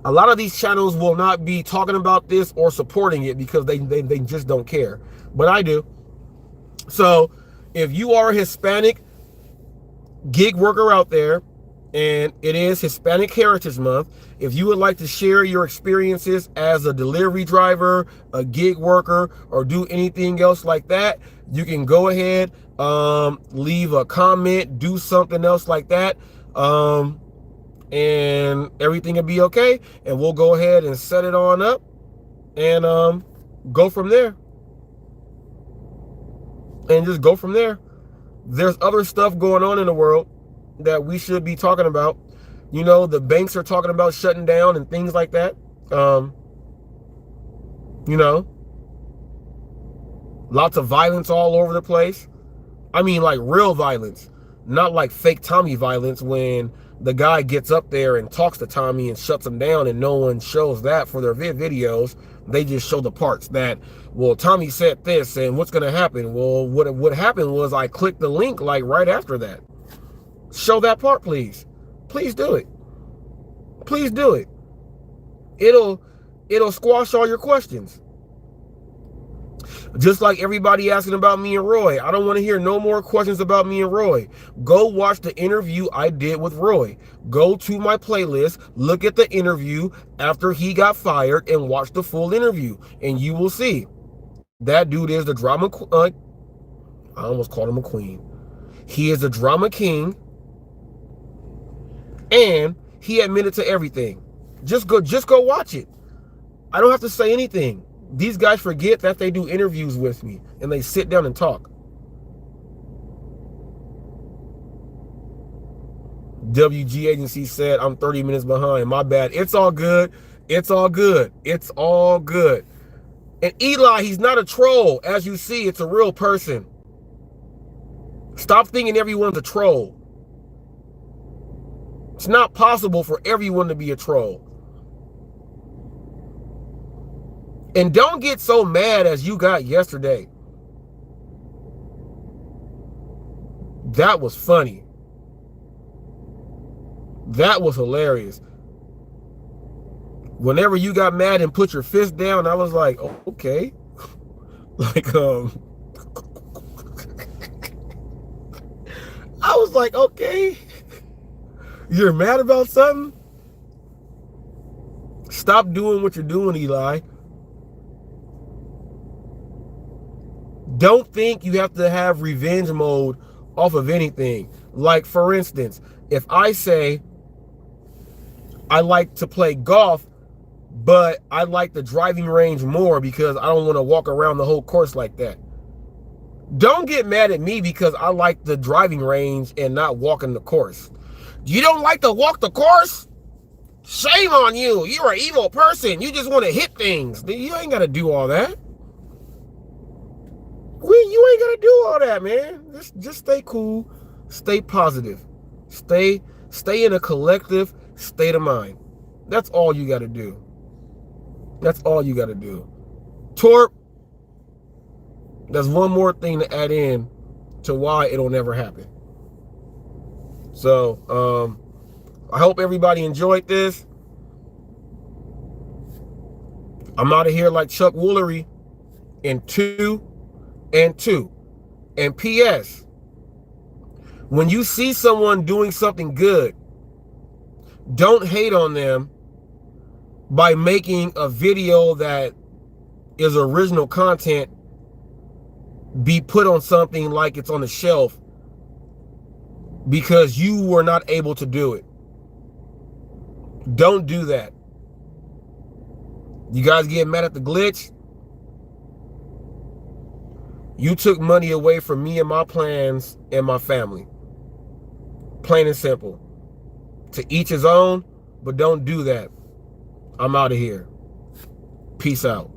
A lot of these channels will not be talking about this or supporting it because they just don't care. But I do. So if you are a Hispanic gig worker out there, and it is Hispanic Heritage Month, if you would like to share your experiences as a delivery driver, a gig worker, or do anything else like that, you can go ahead, leave a comment, do something else like that, and everything will be okay, and we'll go ahead and set it on up and go from there. And just go from there. There's other stuff going on in the world that we should be talking about. You know, the banks are talking about shutting down and things like that. You know, lots of violence all over the place. I mean, like real violence, not like fake Tommy violence when the guy gets up there and talks to Tommy and shuts him down and no one shows that for their videos. They just show the parts that, well, Tommy said this and what's going to happen? Well, what happened was I clicked the link like right after that. Show that part, please. Please do it. Please do it. It'll squash all your questions. Just like everybody asking about me and Roy. I don't want to hear no more questions about me and Roy. Go watch the interview I did with Roy. Go to my playlist, look at the interview after he got fired, and watch the full interview. And you will see. That dude is the drama... I almost called him a queen. He is the drama king. And he admitted to everything. Just go watch it. I don't have to say anything. These guys forget that they do interviews with me and they sit down and talk. WG Agency said I'm 30 minutes behind. My bad. It's all good. It's all good. It's all good. And Eli, he's not a troll. As you see, it's a real person. Stop thinking everyone's a troll. It's not possible for everyone to be a troll. And don't get so mad as you got yesterday. That was funny. That was hilarious. Whenever you got mad and put your fist down, I was like, oh, okay. Like, I was like, okay. You're mad about something? Stop doing what you're doing, Eli. Don't think you have to have revenge mode off of anything. Like, for instance, if I say I like to play golf, but I like the driving range more because I don't want to walk around the whole course like that. Don't get mad at me because I like the driving range and not walking the course. You don't like to walk the course? Shame on you. You're an evil person. You just want to hit things. You ain't got to do all that. You ain't got to do all that, man. Just stay cool. Stay positive. Stay in a collective state of mind. That's all you got to do. That's all you got to do. Torp, there's one more thing to add in to why it'll never happen. So, I hope everybody enjoyed this. I'm out of here like Chuck Woolery in 2 and 2. And P.S. When you see someone doing something good, don't hate on them by making a video that is original content be put on something like it's on the shelf because you were not able to do it. Don't do that. You guys get mad at the glitch? You took money away from me and my plans and my family. Plain and simple. To each his own, but don't do that. I'm out of here. Peace out.